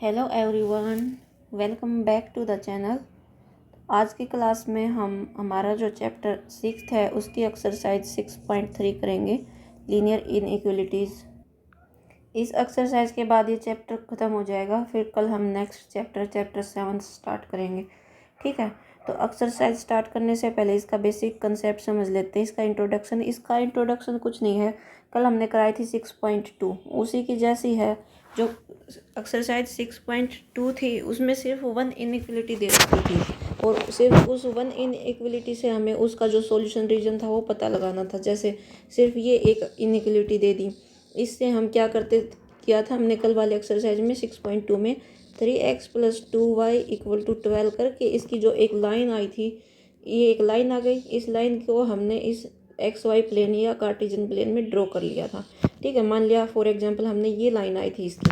Hello everyone, welcome back to the channel. आज की class में हम हमारा जो चैप्टर 6 है उसकी एक्सरसाइज 6.3 करेंगे, लीनियर इनइक्वलिटीज़। इस एक्सरसाइज के बाद ये चैप्टर ख़त्म हो जाएगा। फिर कल हम नेक्स्ट चैप्टर 7 स्टार्ट करेंगे। ठीक है, तो एक्सरसाइज स्टार्ट करने से पहले इसका बेसिक कंसेप्ट समझ लेते हैं। इसका इंट्रोडक्शन कुछ नहीं है, कल हमने कराई थी 6.2, उसी की जैसी है। जो एक्सरसाइज 6.2 थी उसमें सिर्फ वन इनइक्वलिटी दे रखी थी और सिर्फ उस वन इनइक्वलिटी से हमें उसका जो सॉल्यूशन रीजन था वो पता लगाना था। जैसे सिर्फ ये एक इनइक्वलिटी दे दी, इससे हम क्या किया था हमने कल वाले एक्सरसाइज में 6.2 में 3x + 2y = 12 करके इसकी जो एक लाइन आई थी, ये एक लाइन आ गई। इस लाइन को हमने इस XY प्लेन या कार्टेशियन प्लेन में ड्रॉ कर लिया था। ठीक है, मान लिया फॉर एग्जांपल हमने ये लाइन आई थी इसकी।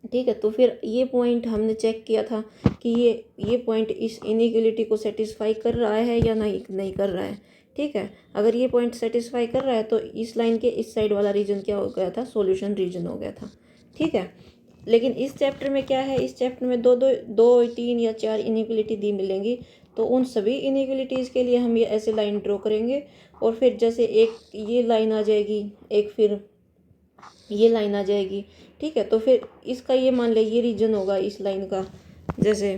ठीक है, तो फिर ये पॉइंट हमने चेक किया था कि ये पॉइंट इस इनइक्वलिटी को सेटिस्फाई कर रहा है या नहीं कर रहा है। ठीक है, अगर ये पॉइंट सेटिस्फाई कर रहा है तो इस लाइन के इस साइड वाला रीजन क्या हो गया था, सॉल्यूशन रीजन हो गया था। ठीक है, लेकिन इस चैप्टर में क्या है, इस चैप्टर में दो 3 या 4 इनइक्वलिटी दी मिलेंगी। तो उन सभी इनइक्वलिटीज़ के लिए हम ये ऐसे लाइन ड्रॉ करेंगे और फिर जैसे एक ये लाइन आ जाएगी, एक फिर ये लाइन आ जाएगी। ठीक है, तो फिर इसका ये मान ले ये रीजन होगा इस लाइन का, जैसे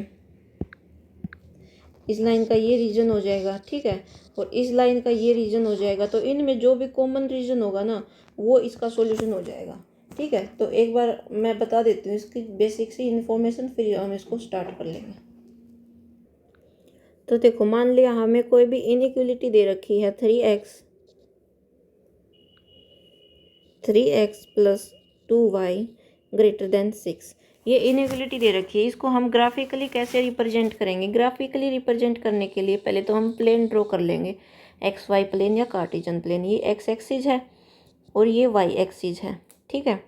इस लाइन का ये रीजन हो जाएगा। ठीक है, और इस लाइन का ये रीजन हो जाएगा। तो इनमें जो भी कॉमन रीजन होगा ना वो इसका सॉल्यूशन हो जाएगा। ठीक है, तो एक बार मैं बता देती हूँ इसकी बेसिक सी इन्फॉर्मेशन, फिर हम इसको स्टार्ट कर लेंगे। तो देखो, मान लिया हमें कोई भी इनइक्वलिटी दे रखी है 3x + 2y > 6। ये इनइक्वलिटी दे रखी है, इसको हम ग्राफिकली कैसे रिप्रेजेंट करेंगे। ग्राफिकली रिप्रेजेंट करने के लिए पहले तो हम प्लेन ड्रॉ कर लेंगे, XY प्लेन या कार्टेशियन प्लेन। ये x एक्सिस है और ये y एक्सिस है। ठीक है,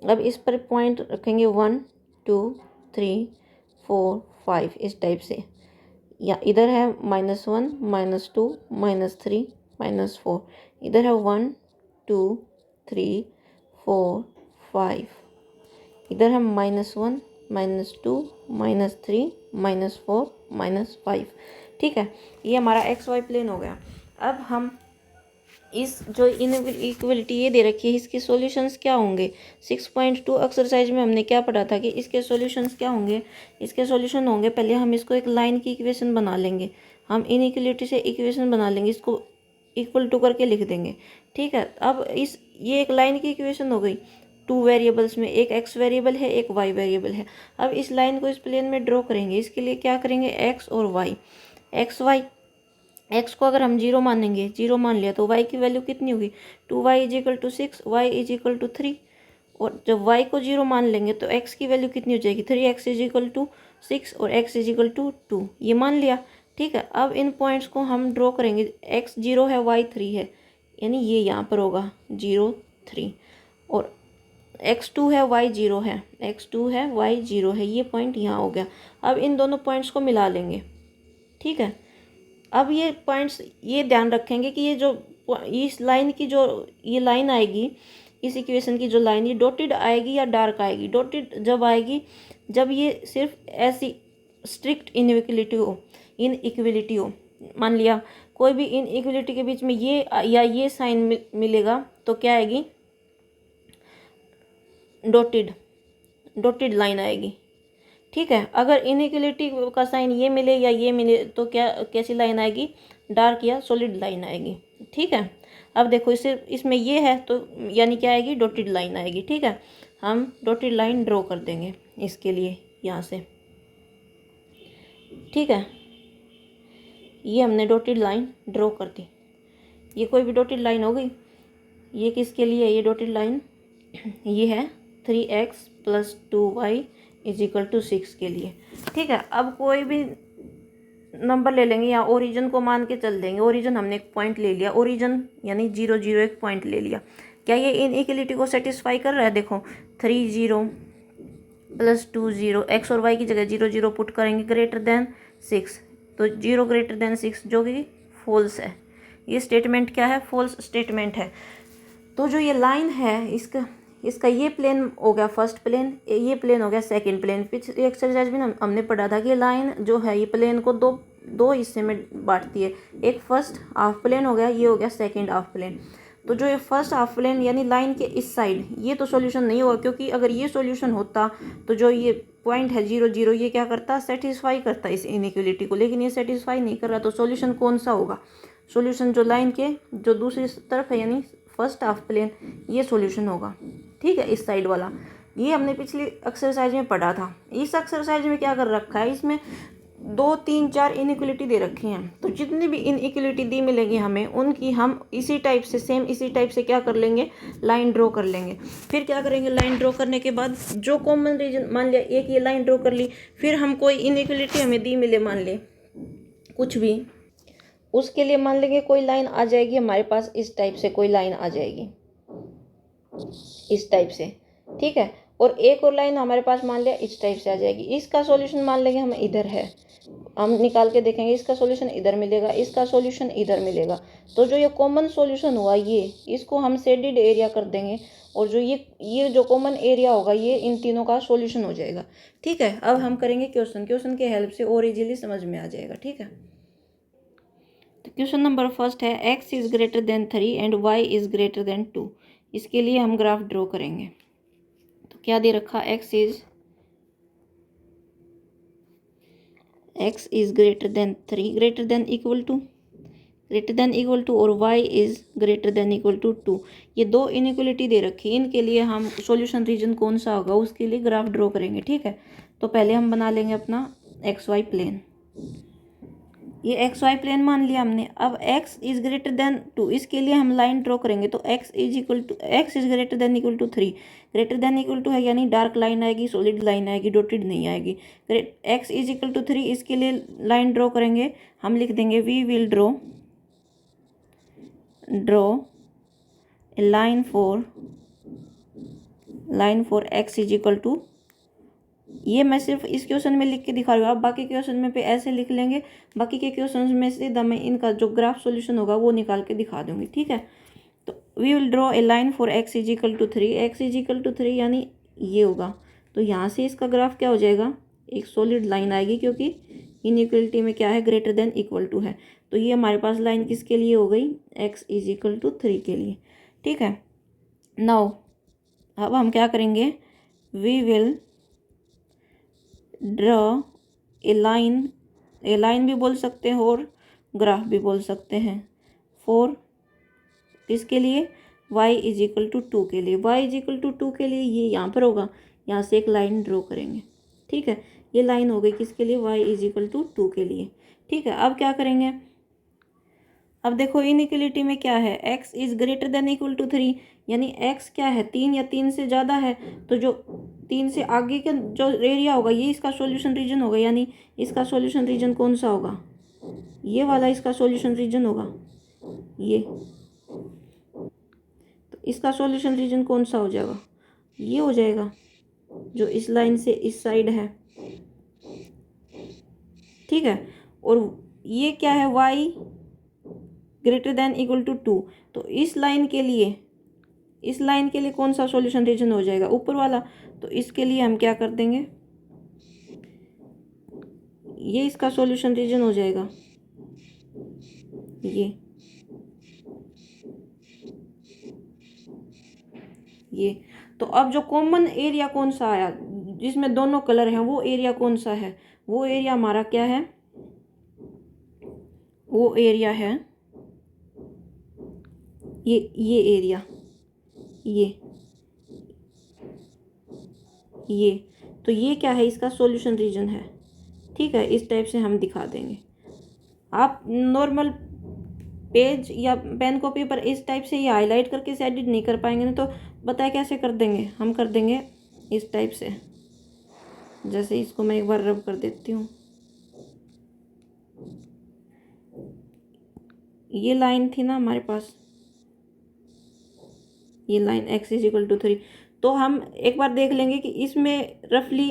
अब इस पर पॉइंट रखेंगे 1 2 3 4 5 इस टाइप से। या इधर है -1 -2 -3 -4, इधर है 1 2 3 4 5, इधर है -1 -2 -3 -4 -5। ठीक है, ये हमारा XY प्लेन हो गया। अब हम इस जो इनइक्वलिटी ये दे रखी है इसके सॉल्यूशंस क्या होंगे। 6.2 एक्सरसाइज में हमने क्या पढ़ा था कि इसके सॉल्यूशंस क्या होंगे। इसके सॉल्यूशन होंगे, पहले हम इसको एक लाइन की इक्वेशन बना लेंगे। हम इनइक्वलिटी से इक्वेशन बना लेंगे, इसको इक्वल टू करके लिख देंगे। ठीक है, अब ये एक लाइन की इक्वेशन हो गई। 2 वेरिएबल्स में एक x वेरिएबल है, एक y वेरिएबल है। अब इस लाइन को इस प्लेन में ड्रॉ करेंगे। इसके लिए क्या करेंगे, x और y। x को अगर हम 0 मानेंगे, 0 मान लिया, तो y की वैल्यू कितनी होगी, 2y = 6, y = 3। और जब y को 0 मान लेंगे तो x की वैल्यू कितनी हो जाएगी, 3x = 6 और x = 2, ये मान लिया। ठीक है, अब इन पॉइंट्स को हम ड्रॉ करेंगे। x 0 है, y 3 है, यानी ये यहाँ पर होगा 0 3, और x2 है, y 0 है, x2 है, y 0 है, ये पॉइंट यहाँ हो गया। अब इन दोनों पॉइंट्स को मिला लेंगे। ठीक है, अब ये पॉइंट्स ये ध्यान रखेंगे कि ये जो इस लाइन की जो ये लाइन आएगी, इस इक्वेशन की जो लाइन, ये डॉटेड आएगी या डार्क आएगी। डॉटेड जब आएगी जब ये सिर्फ ऐसी स्ट्रिक्ट इनइक्वलिटी हो। मान लिया कोई भी इनइक्वलिटी के बीच में ये या ये साइन मिलेगा तो क्या आएगी, डॉटेड लाइन आएगी। ठीक है, अगर इनइक्वलिटी का साइन ये मिले या ये मिले तो कैसी लाइन आएगी, डार्क या सॉलिड लाइन आएगी। ठीक है, अब देखो इसमें ये है तो यानी क्या आएगी, डॉटेड लाइन आएगी। ठीक है, हम डॉटेड लाइन ड्रॉ कर देंगे इसके लिए यहाँ से। ठीक है, ये हमने डॉटेड लाइन ड्रॉ कर दी। ये कोई भी डॉटेड लाइन हो गई। ये किसके लिए है, ये डॉटेड लाइन ये है 3x + 2y = 6 के लिए। ठीक है, अब कोई भी नंबर ले लेंगे या ओरिजिन को मान के चल देंगे। ओरिजिन हमने एक पॉइंट ले लिया, ओरिजिन यानी 0 0 एक पॉइंट ले लिया। क्या ये इनइक्वलिटी को सेटिस्फाई कर रहा है, देखो 3 0 + 2 0, x और y की जगह 0 0 पुट करेंगे, > 6, तो 0 > 6 जो कि फॉल्स है। ये स्टेटमेंट क्या है, फॉल्स स्टेटमेंट है। तो जो ये लाइन है इसका इसका ये प्लेन हो गया फर्स्ट प्लेन, ये प्लेन हो गया सेकंड प्लेन। पिछली एक्सरसाइज में हमने पढ़ा था कि लाइन जो है ये प्लेन को दो हिस्से में बांटती है, एक फर्स्ट हाफ प्लेन हो गया, ये हो गया सेकंड हाफ प्लेन। तो जो ये फर्स्ट हाफ प्लेन यानी लाइन के इस साइड ये तो सॉल्यूशन नहीं होगा, क्योंकि अगर ये सॉल्यूशन होता तो जो ये पॉइंट है 0 0 ये क्या करता, सेटिस्फाई करता इस इनइक्वलिटी को, लेकिन ये सेटिस्फाई नहीं कर रहा। तो सॉल्यूशन कौन सा होगा, सॉल्यूशन जो लाइन के जो दूसरी तरफ है यानी फर्स्ट हाफ प्लेन, ये सॉल्यूशन होगा। ठीक है, इस साइड वाला ये हमने पिछली एक्सरसाइज में पढ़ा था। इस एक्सरसाइज में क्या कर रखा है, इसमें 2 3 4 इनइक्वलिटी दे रखी हैं। तो जितनी भी इनइक्वलिटी दी मिलेगी हमें, उनकी हम इसी टाइप से सेम इसी टाइप से क्या कर लेंगे, लाइन ड्रॉ कर लेंगे। फिर क्या करेंगे, लाइन ड्रॉ करने के बाद जो कॉमन रीजन, मान लिया एक ये लाइन ड्रॉ कर ली, फिर हम कोई इनइक्वलिटी हमें दी मिले, मान ले कुछ भी, उसके लिए मान लेंगे कोई लाइन आ जाएगी हमारे पास, इस टाइप से कोई लाइन आ जाएगी इस टाइप से। ठीक है, और एक और लाइन हमारे पास मान लिया इस टाइप से आ जाएगी। इसका सॉल्यूशन मान लेंगे हमें इधर है, हम निकाल के देखेंगे, इसका सॉल्यूशन इधर मिलेगा, इसका सॉल्यूशन इधर मिलेगा। तो जो ये कॉमन सॉल्यूशन हुआ ये, इसको हम शेडेड एरिया कर देंगे, और जो ये जो कॉमन एरिया होगा ये इन तीनों का सॉल्यूशन हो जाएगा। ठीक है, अब हम करेंगे क्वेश्चन के हेल्प से और इजीली समझ में आ जाएगा। ठीक है, तो क्वेश्चन नंबर फर्स्ट है x is greater than 3 and y is greater then 2। इसके लिए हम ग्राफ ड्रॉ करेंगे। तो क्या दे रखा, x is greater than 3 greater than equal to और y is greater than equal to 2। ये दो इनइक्वलिटी दे रखी है, इनके लिए हम सॉल्यूशन रीजन कौन सा होगा उसके लिए ग्राफ ड्रॉ करेंगे। ठीक है, तो पहले हम बना लेंगे अपना xy प्लेन। ये XY प्लेन मान लिया हमने। अब x इज ग्रेटर देन 2, इसके लिए हम लाइन ड्रॉ करेंगे। तो x is greater than equal to 3, greater than equal to है यानी डार्क लाइन आएगी, सॉलिड लाइन आएगी, डॉटेड नहीं आएगी। x इज इक्वल टू 3, इसके लिए लाइन ड्रॉ करेंगे, हम लिख देंगे we will draw a line for x is equal to, ये मैं सिर्फ इस क्वेश्चन में लिख के दिखा रही हूँ, आप बाकी क्वेश्चन में पे ऐसे लिख लेंगे। बाकी के क्वेश्चन में से मैं इनका जो ग्राफ सॉल्यूशन होगा वो निकाल के दिखा दूंगी। ठीक है, तो we will draw a line for x is equal to 3, x is equal to 3 यानी ये होगा। तो यहाँ से इसका ग्राफ क्या हो जाएगा, एक सॉलिड लाइन आएगी, क्योंकि इनइक्वलिटी में क्या है, ग्रेटर देन इक्वल टू है। तो ये हमारे पास लाइन किसके लिए हो गई, x इज इक्वल टू 3 के लिए। ठीक है, नाउ अब हम क्या करेंगे, we will draw a line भी बोल सकते हैं और ग्राफ भी बोल सकते हैं, फॉर किसके लिए, y इज इक्वल टू 2 के लिए। y इज इक्वल टू 2 के लिए ये यहाँ पर होगा, यहाँ से एक लाइन ड्रॉ करेंगे। ठीक है, ये लाइन हो गई किसके लिए, y इज इक्वल टू 2 के लिए। ठीक है, अब क्या करेंगे, अब देखो इनइक्वलिटी में क्या है, x is greater than equal to 3 यानी x क्या है, 3 या 3 से ज़्यादा है। तो जो 3 से आगे का जो एरिया होगा ये इसका सॉल्यूशन रीजन होगा, यानी इसका सॉल्यूशन रीजन कौन सा होगा, ये वाला इसका सॉल्यूशन रीजन होगा ये। तो इसका सॉल्यूशन रीजन कौन सा हो जाएगा, ये हो जाएगा जो इस लाइन से इस साइड है। ठीक है, और ये क्या है, y greater than equal to 2। तो इस लाइन के लिए कौन सा सॉल्यूशन रीजन हो जाएगा, ऊपर वाला। तो इसके लिए हम क्या कर देंगे, ये इसका सॉल्यूशन रीजन हो जाएगा ये। तो अब जो कॉमन एरिया कौन सा आया जिसमें दोनों कलर हैं, वो एरिया कौन सा है, वो एरिया हमारा क्या है, वो एरिया है ये एरिया ये। तो ये क्या है, इसका सॉल्यूशन रीजन है। ठीक है, इस टाइप से हम दिखा देंगे। आप नॉर्मल पेज या पेन कॉपी पर इस टाइप से ये हाईलाइट करके से एडिट नहीं कर पाएंगे ना, तो बताए कैसे कर देंगे, हम कर देंगे इस टाइप से। जैसे इसको मैं एक बार रब कर देती हूँ, ये लाइन थी ना हमारे पास, ये line x is equal to 3। तो हम एक बार देख लेंगे कि इसमें रफली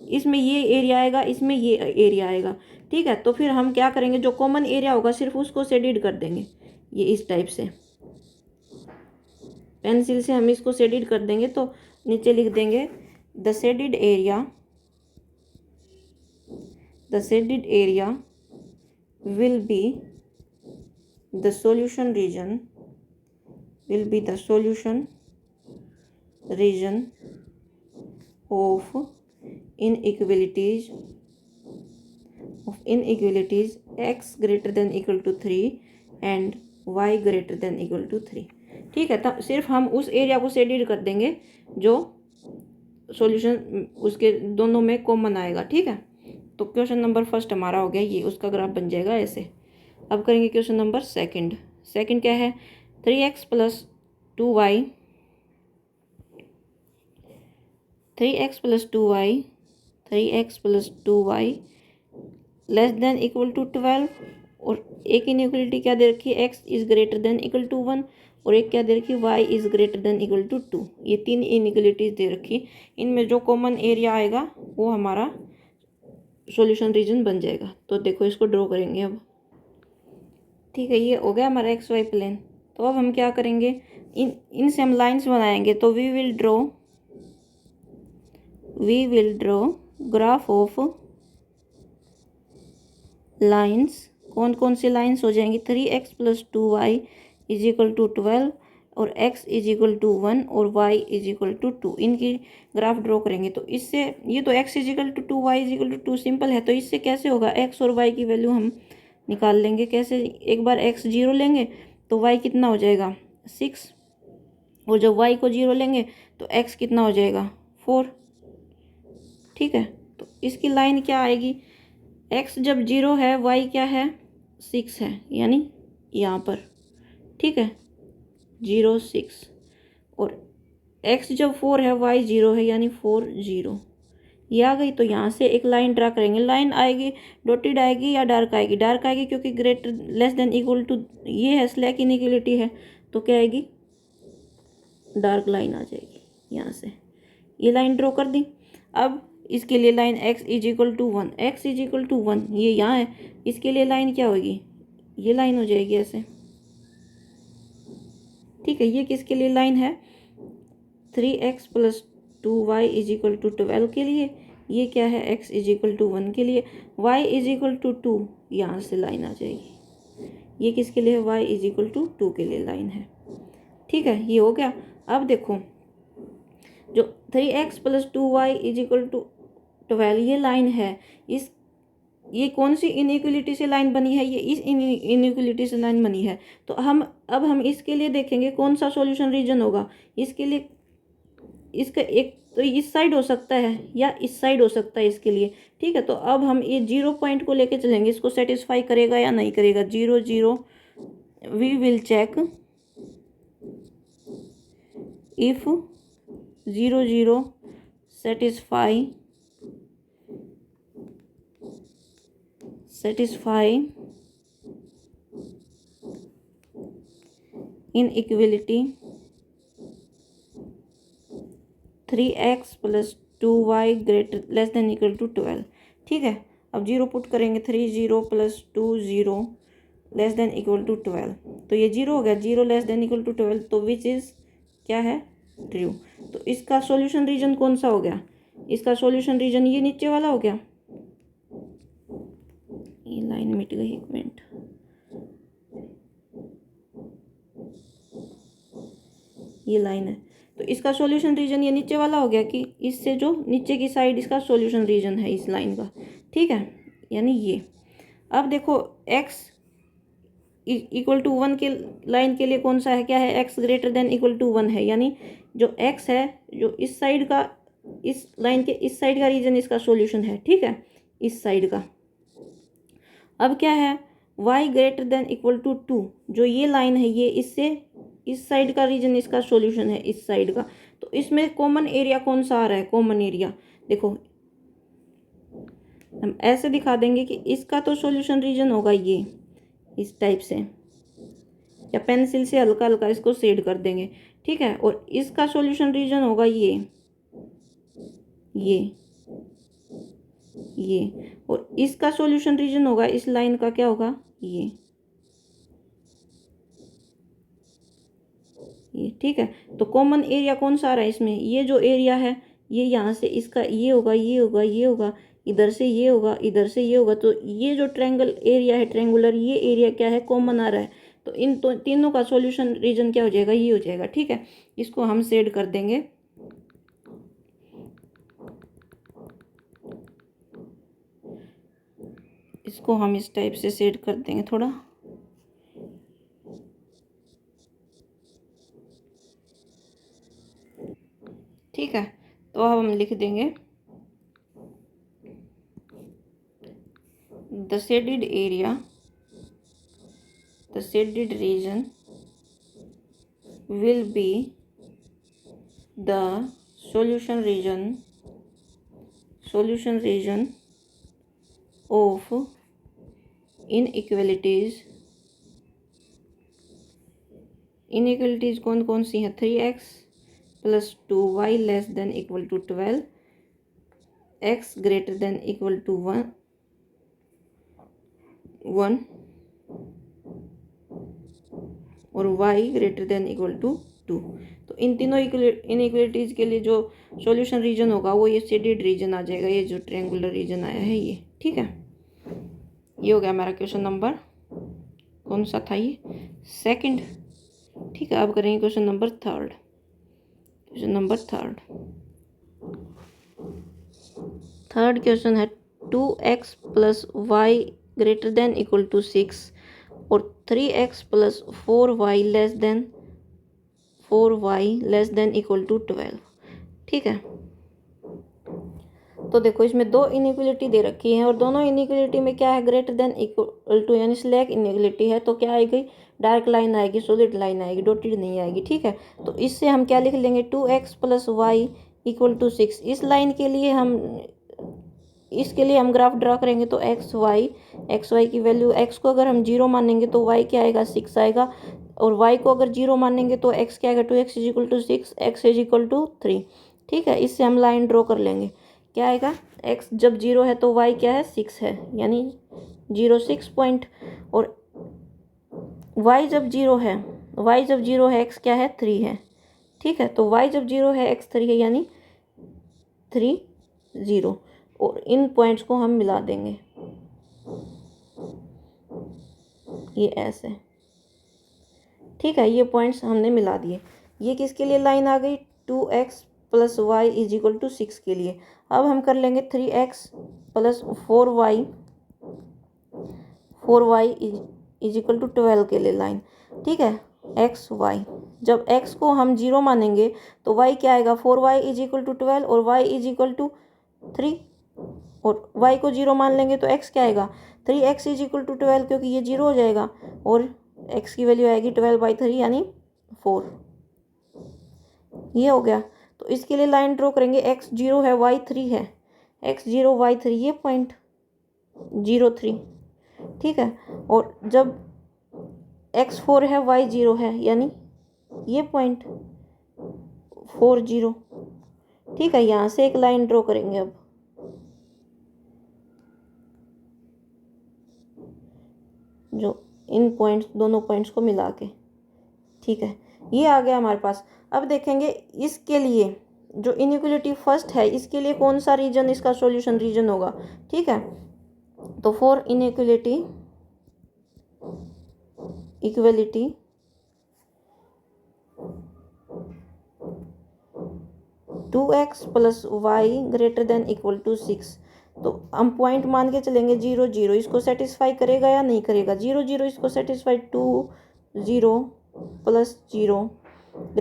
इसमें ये एरिया आएगा, इसमें ये एरिया आएगा। ठीक है, तो फिर हम क्या करेंगे, जो कॉमन एरिया होगा सिर्फ उसको शेडेड कर देंगे, ये इस टाइप से। पेंसिल से हम इसको शेडिड कर देंगे तो नीचे लिख देंगे the shaded area will be the solution region of inequalities x greater than equal to 3 and y greater than equal to 3। ठीक है, तब सिर्फ हम उस एरिया को शेडिड कर देंगे जो सॉल्यूशन उसके दोनों में कॉमन आएगा। ठीक है, तो क्वेश्चन नंबर फर्स्ट हमारा हो गया, ये उसका ग्राफ बन जाएगा ऐसे। अब करेंगे क्वेश्चन नंबर सेकंड क्या है, 3x plus 2y less than equal to 12 और एक इनइक्वलिटी क्या दे रखी है, x is greater than equal to 1 और एक क्या दे रखी है, y is greater than equal to 2। ये तीन इनइक्वलिटीज दे रखी, इनमें जो कॉमन एरिया आएगा वो हमारा सॉल्यूशन रीजन बन जाएगा। तो देखो इसको ड्रॉ करेंगे अब। ठीक है, ये हो गया हमारा एक्स वाई प्लेन। तो अब हम क्या करेंगे, इनसे हम लाइंस बनाएंगे। तो we will draw graph of lines. कौन कौन सी लाइंस हो जाएंगी, 3x plus 2y is equal to 12 और x इज इक्वल टू 1 और y इज इक्वल टू 2। इनकी ग्राफ ड्रॉ करेंगे। तो इससे ये तो x is equal to 2 y is equal to 2 simple है। तो इससे कैसे होगा, x और y की वैल्यू हम निकाल लेंगे। कैसे, एक बार x 0 लेंगे तो y कितना हो जाएगा 6 और जब y को 0 लेंगे तो x कितना हो जाएगा 4। ठीक है, तो इसकी लाइन क्या आएगी, x जब 0 है y क्या है 6 है, यानी यहाँ पर। ठीक है, 0 6 और x जब 4 है y 0 है, यानी 4 0। ये आ गई। तो यहाँ से एक लाइन ड्रा करेंगे। लाइन आएगी डॉटेड आएगी या डार्क आएगी, डार्क आएगी क्योंकि greater less than equal to ये है, स्लैक इनइक्वलिटी है। तो क्या आएगी, डार्क लाइन आ जाएगी। यहाँ से ये लाइन ड्रॉ कर दी। अब इसके लिए line x is equal to 1, x is equal to 1 ये यहाँ है, इसके लिए लाइन क्या होगी, ये लाइन हो जाएगी ऐसे। ठीक है, ये किसके लिए लाइन है, 3x plus 2y is equal to 12 के लिए। ये क्या है, x इज इक्वल टू 1 के लिए। y इज इक्वल टू 2 यहाँ से लाइन आ जाएगी। ये किसके लिए है, y इज इक्वल टू 2 के लिए लाइन है। ठीक है, ये हो गया। अब देखो जो 3x plus 2y is equal to 12 ये लाइन है, ये कौन सी इनइक्वलिटी से लाइन बनी है, ये इस इनइक्वलिटी से लाइन बनी है। तो अब हम इसके लिए देखेंगे कौन सा सॉल्यूशन रीजन होगा। इसके लिए इसका एक तो इस साइड हो सकता है या इस साइड हो सकता है इसके लिए। ठीक है, तो अब हम ये 0 पॉइंट को लेके चलेंगे, इसको सेटिस्फाई करेगा या नहीं करेगा। 0 0 we will check if 0 0 satisfy inequality 3x plus 2y greater less than equal to 12। ठीक है, अब 0 पुट करेंगे, 3 0 plus 2 0 less than equal to 12। तो ये 0 हो गया, 0 लेस देन इक्वल टू 12। तो विच इज़ क्या है, ट्रू। तो इसका सॉल्यूशन रीजन कौन सा हो गया, इसका सॉल्यूशन रीजन ये नीचे वाला हो गया। ये लाइन मिट गई, एक मिनट। ये लाइन है, तो इसका सॉल्यूशन रीजन ये नीचे वाला हो गया कि इससे जो नीचे की साइड इसका सॉल्यूशन रीजन है इस लाइन का। ठीक है, यानी ये। अब देखो x इक्वल टू 1 के लाइन के लिए कौन सा है, क्या है, x greater than equal to 1 है। यानी जो x है जो इस साइड का, इस लाइन के इस साइड का रीजन इसका सॉल्यूशन है। ठीक है, इस साइड का। अब क्या है, y greater than equal to 2 जो ये लाइन है, ये इससे इस साइड का रीजन इसका सॉल्यूशन है, इस साइड का। तो इसमें कॉमन एरिया कौन सा आ रहा है, कॉमन एरिया देखो हम ऐसे दिखा देंगे कि इसका तो सॉल्यूशन रीजन होगा ये इस टाइप से, या पेंसिल से हल्का हल्का इसको शेड कर देंगे। ठीक है, और इसका सॉल्यूशन रीजन होगा ये और इसका सॉल्यूशन रीजन होगा इस लाइन का, क्या होगा, ये, ठीक है। तो कॉमन एरिया कौन सा आ रहा है इसमें, ये जो एरिया है ये यहाँ से इसका ये होगा, ये होगा, ये होगा, इधर से ये होगा, इधर से ये होगा। तो ये जो ट्रायंगल एरिया है, ट्रायंगुलर, ये एरिया क्या है, कॉमन आ रहा है। तो इन तीनों का सॉल्यूशन रीजन क्या हो जाएगा, ये हो जाएगा, ठीक है। इसको हम शेड कर देंगे, इसको हम इस टाइप से शेड कर देंगे थोड़ा। ठीक है, तो अब हम लिख देंगे the shaded area, the shaded reason will be the solution region of inequalities कौन कौन सी हैं, 3x + 2y < 12, x > 1 और y > 2। तो इन तीनों इनइक्वलिटीज के लिए जो सॉल्यूशन रीजन होगा वो ये शेडेड रीजन आ जाएगा, ये जो ट्रायंगुलर रीजन आया है ये, ठीक है। ये हो गया हमारा क्वेश्चन नंबर, कौन सा था ये, सेकंड, ठीक है। अब करेंगे question number third. Third question है 2x + y > 6 और 3x + 4y > 12, ठीक है। तो देखो इसमें दो इनइक्वलिटी दे रखी है और दोनों इनइक्वलिटी में क्या है, > यानी स्लैक इनइक्वलिटी है। तो क्या आएगी, डार्क लाइन आएगी, सॉलिड लाइन आएगी, डॉटेड नहीं आएगी, ठीक है। तो इससे हम क्या लिख लेंगे, 2x + y = 6। इस लाइन के लिए इसके लिए हम ग्राफ ड्रा करेंगे। तो एक्स वाई की वैल्यू, एक्स को अगर हम 0 मानेंगे तो वाई क्या आएगा, 6 आएगा, और वाई को अगर 0 मानेंगे तो एक्स क्या आएगा, 2x = 6, x = 3, ठीक है। इससे हम लाइन ड्रॉ कर लेंगे, क्या आएगा, x जब 0 है तो y क्या है, 6 है, यानी 0 6 पॉइंट, और y जब 0 है x क्या है, 3 है, ठीक है। तो y जब 0 है x 3 है, यानी 3 0, और इन पॉइंट्स को हम मिला देंगे, ये ऐसे, ठीक है। ये पॉइंट्स हमने मिला दिए। ये किसके लिए लाइन आ गई, 2x + y = 6 के लिए। अब हम कर लेंगे 3x + 4y = 12 के लिए लाइन, ठीक है। x y, जब x को हम 0 मानेंगे तो y क्या आएगा, 4y = 12 और y = 3, और y को 0 मान लेंगे तो x क्या आएगा, 3x = 12, क्योंकि ये 0 हो जाएगा, और x की वैल्यू आएगी 12/3 यानी 4। ये हो गया। तो इसके लिए लाइन ड्रॉ करेंगे, x 0 है, y 3 है, x 0 y 3, ये पॉइंट 0 3, ठीक है। और जब x 4 है, y 0 है, यानी ये पॉइंट 4 0, ठीक है। यहाँ से एक लाइन ड्रॉ करेंगे अब, जो इन पॉइंट्स, दोनों पॉइंट्स को मिला के, ठीक है। ये आ गया हमारे पास। अब देखेंगे इसके लिए जो इनइक्वलिटी फर्स्ट है, इसके लिए कौन सा रीजन इसका सॉल्यूशन रीजन होगा, ठीक है। तो फॉर इक्वलिटी 2x + y > 6, तो हम पॉइंट मान के चलेंगे 0 0, इसको सेटिस्फाई करेगा या नहीं करेगा, 0 0 इसको सेटिस्फाई, 2 0 + 0 >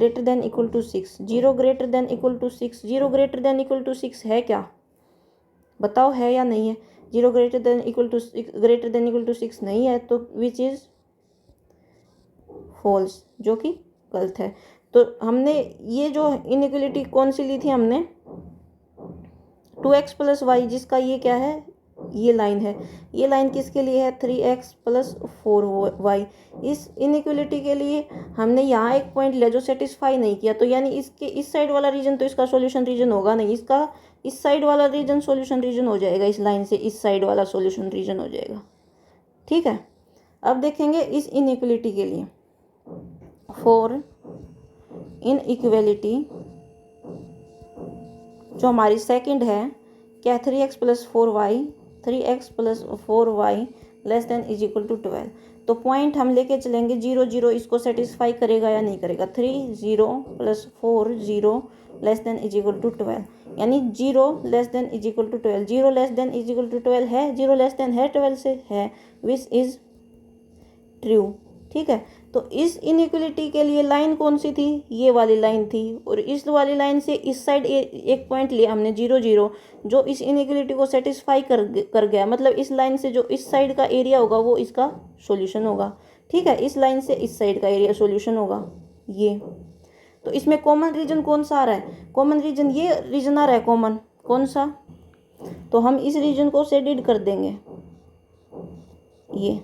6, 0 > 6, 0 > 6 है क्या, बताओ है या नहीं है, 0 > 6 नहीं है, तो विच इज फॉल्स, जो कि गलत है। तो हमने ये जो इनइक्वलिटी कौन सी ली थी हमने, 2x + y, जिसका ये क्या है, ये लाइन है, ये लाइन किसके लिए है, 3x + 4y। इस इनइक्वलिटी के लिए हमने यहाँ एक पॉइंट लिया जो सेटिस्फाई नहीं किया, तो यानी इसके इस साइड वाला रीजन तो इसका सॉल्यूशन रीजन होगा नहीं, इसका इस साइड वाला रीजन सॉल्यूशन रीजन हो जाएगा, इस लाइन से इस साइड वाला सॉल्यूशन रीजन हो जाएगा, ठीक है। अब देखेंगे इस इनइक्वलिटी के लिए, फॉर इनइक्वेलिटी जो हमारी सेकंड है, क्या 3x plus 4y, 3x plus 4y less than is equal to 12। तो पॉइंट हम लेके चलेंगे 0 0, इसको सेटिस्फाई करेगा या नहीं करेगा। 3 0 plus 4 0 less than is equal to 12, यानी 0 less than is equal to 12। 0 less than is equal to 12 है, 0 लेस देन है 12 से, है, विच इज ट्रू। ठीक है, तो इस इनइक्वलिटी के लिए लाइन कौन सी थी, ये वाली लाइन थी, और इस वाली लाइन से इस साइड एक पॉइंट लिया हमने 0 0, जो इस इनइक्वलिटी को सेटिस्फाई कर गया। मतलब इस लाइन से जो इस साइड का एरिया होगा वो इसका सॉल्यूशन होगा। ठीक है, इस लाइन से इस साइड का एरिया सॉल्यूशन होगा ये। तो इसमें कॉमन रीजन कौन सा आ रहा है, कॉमन रीजन ये रीजन आ रहा है कॉमन, कौन सा, तो हम इस रीजन को शेडेड कर देंगे, ये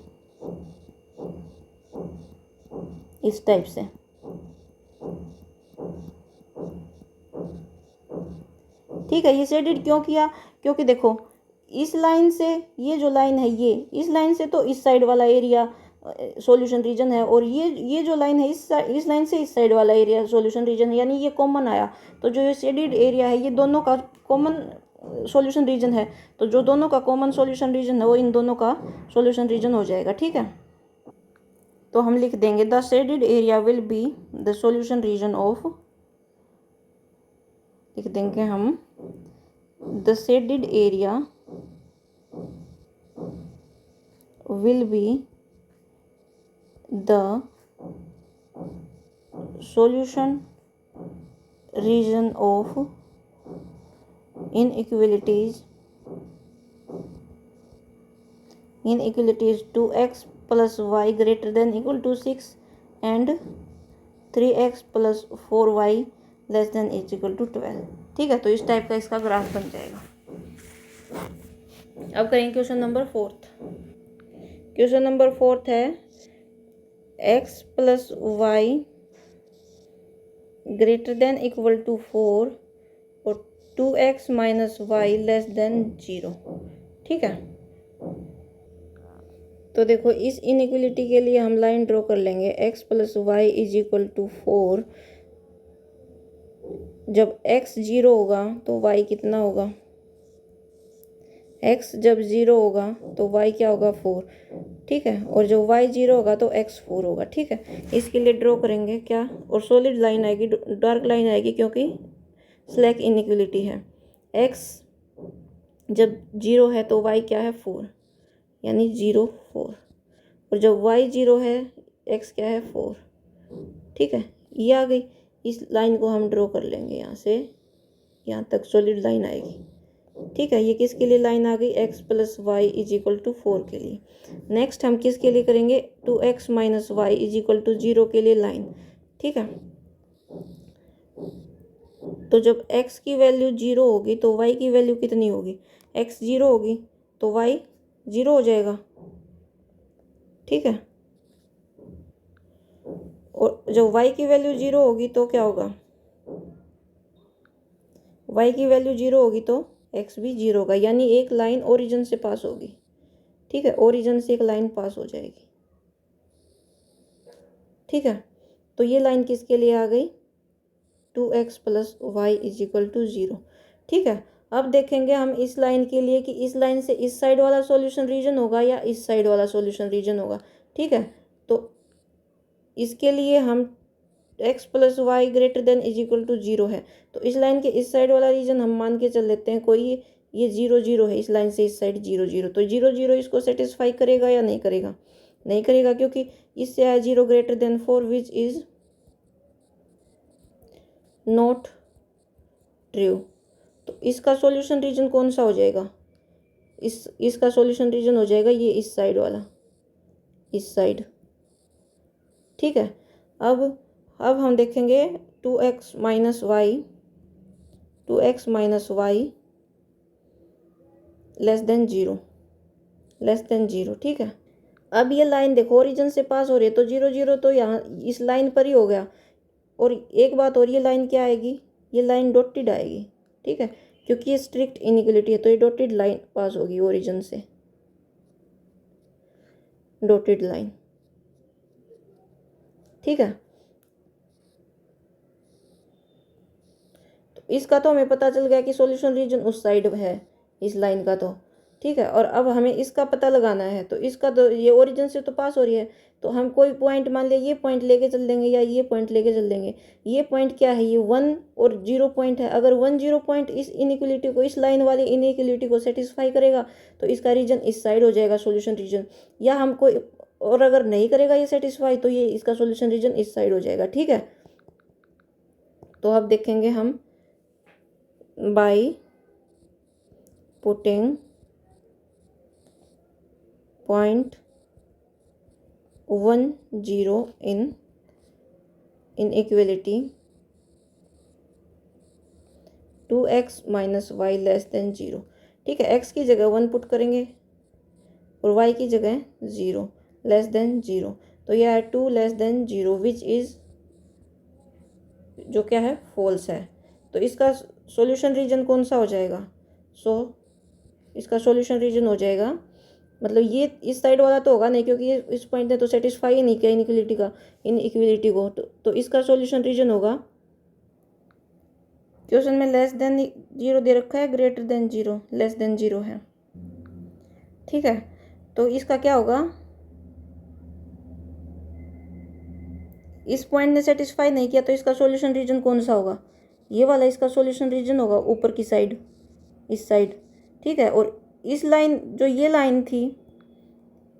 इस टाइप से। ठीक है, ये शेडेड क्यों किया, क्योंकि देखो इस लाइन से ये जो लाइन है, ये इस लाइन से तो इस साइड वाला एरिया सॉल्यूशन रीजन है, और ये जो लाइन है इस लाइन से इस साइड वाला एरिया सॉल्यूशन रीजन है, यानी ये कॉमन आया। तो जो ये शेडेड एरिया है ये दोनों का कॉमन सॉल्यूशन रीजन है, तो जो दोनों का कॉमन सॉल्यूशन रीजन है वो इन दोनों का सॉल्यूशन रीजन हो जाएगा। ठीक है, तो हम लिख देंगे the shaded area will be the solution region of, लिख देंगे हम the shaded area will be the solution region of inequalities 2x plus y greater than equal to 6 and 3x plus 4y less than is equal to 12। ठीक है, तो इस type का इसका graph बन जाएगा। अब करेंगे क्वेश्चन नंबर 4। क्वेश्चन नंबर 4 है x plus y greater than equal to 4 और 2x minus y less than 0। ठीक है, तो देखो इस इनइक्वलिटी के लिए हम लाइन ड्रॉ कर लेंगे, x plus y is equal to 4। जब x 0 होगा तो y कितना होगा, x जब 0 होगा तो y क्या होगा 4। ठीक है, और जब y 0 होगा तो x 4 होगा। ठीक है, इसके लिए ड्रॉ करेंगे क्या, और सॉलिड लाइन आएगी, डार्क लाइन आएगी, क्योंकि स्लैक इनइक्वलिटी है। x जब 0 है तो y क्या है 4, यानी 0 4, और जब y 0 है x क्या है 4। ठीक है, ये आ गई, इस लाइन को हम ड्रॉ कर लेंगे, यहाँ से यहाँ तक सॉलिड लाइन आएगी। ठीक है, ये किसके लिए लाइन आ गई, x plus y is equal to 4 के लिए। नेक्स्ट हम किसके लिए करेंगे, 2x minus y is equal to 0 के लिए लाइन। ठीक है, तो जब x की वैल्यू 0 होगी तो y की वैल्यू कितनी होगी, x 0 होगी तो y 0 हो जाएगा। ठीक है, और जब y की वैल्यू 0 होगी तो क्या होगा, y की वैल्यू 0 होगी तो x भी 0 होगा, यानी एक लाइन ओरिजिन से पास होगी। ठीक है, ओरिजिन से एक लाइन पास हो जाएगी। ठीक है, तो ये लाइन किसके लिए आ गई, 2x plus y is equal to 0। ठीक है, अब देखेंगे हम इस लाइन के लिए कि इस लाइन से इस साइड वाला सॉल्यूशन रीजन होगा या इस साइड वाला सॉल्यूशन रीजन होगा। ठीक है, तो इसके लिए हम x plus y greater than is equal to 0 है, तो इस लाइन के इस साइड वाला रीजन हम मान के चल लेते हैं कोई, ये 0 0 है, इस लाइन से इस साइड 0 0, तो 0 0 इसको सेटिस्फाई करेगा या नहीं करेगा, नहीं करेगा, क्योंकि इससे आया 0 greater than 4 which is not true. तो इसका सॉल्यूशन रीजन कौन सा हो जाएगा, इसका सॉल्यूशन रीजन हो जाएगा ये इस साइड वाला, इस साइड। ठीक है, अब हम देखेंगे 2x minus y, 2x minus y less than 0, less than 0। ठीक है, अब ये लाइन देखो ओरिजिन से पास हो रही है, तो 0 0 तो यहाँ इस लाइन पर ही हो गया। और एक बात और, ये लाइन क्या आएगी, ये लाइन डॉटेड आएगी। ठीक है, क्योंकि ये स्ट्रिक्ट इनइक्वलिटी है, तो ये डॉटेड लाइन पास होगी ओरिजिन से, डॉटेड लाइन। ठीक है, इसका तो हमें पता चल गया कि सॉल्यूशन रीजन उस साइड है इस लाइन का, तो ठीक है। और अब हमें इसका पता लगाना है, तो इसका तो ये ओरिजिन से तो पास हो रही है, तो हम कोई पॉइंट मान लिया ये पॉइंट लेके चल देंगे या ये पॉइंट लेके चल देंगे। ये पॉइंट क्या है, ये 1 और 0 पॉइंट है। अगर 1 0 पॉइंट इस इनइक्वलिटी को, इस लाइन वाली इनइक्वलिटी को सेटिस्फाई करेगा तो इसका रीजन इस साइड हो जाएगा सॉल्यूशन रीजन। या हम कोई और अगर नहीं करेगा ये सेटिस्फाई तो ये इसका सॉल्यूशन रीजन इस साइड हो जाएगा, ठीक है। तो अब देखेंगे हम by putting point 1 0 in inequality 2x minus y less than 0, ठीक है। x की जगह 1 पुट करेंगे और y की जगह 0 लेस देन 0, तो यह है 2 लेस देन 0 विच इज जो क्या है, फॉल्स है। तो इसका सॉल्यूशन रीजन कौन सा हो जाएगा, इसका सॉल्यूशन रीजन हो जाएगा, मतलब ये इस साइड वाला तो होगा नहीं क्योंकि ये इस पॉइंट ने तो सेटिस्फाई ही नहीं किया इनइक्वलिटी को, तो इसका सॉल्यूशन रीजन होगा, क्वेश्चन में लेस देन 0 दे रखा है, ग्रेटर देन 0, लेस देन 0 है, ठीक है। तो इसका क्या होगा, इस पॉइंट ने सेटिस्फाई नहीं किया तो इसका सॉल्यूशन रीजन कौन सा होगा, ये वाला इसका सॉल्यूशन रीजन होगा, ऊपर की साइड, इस साइड, ठीक है। और इस लाइन, जो ये लाइन थी,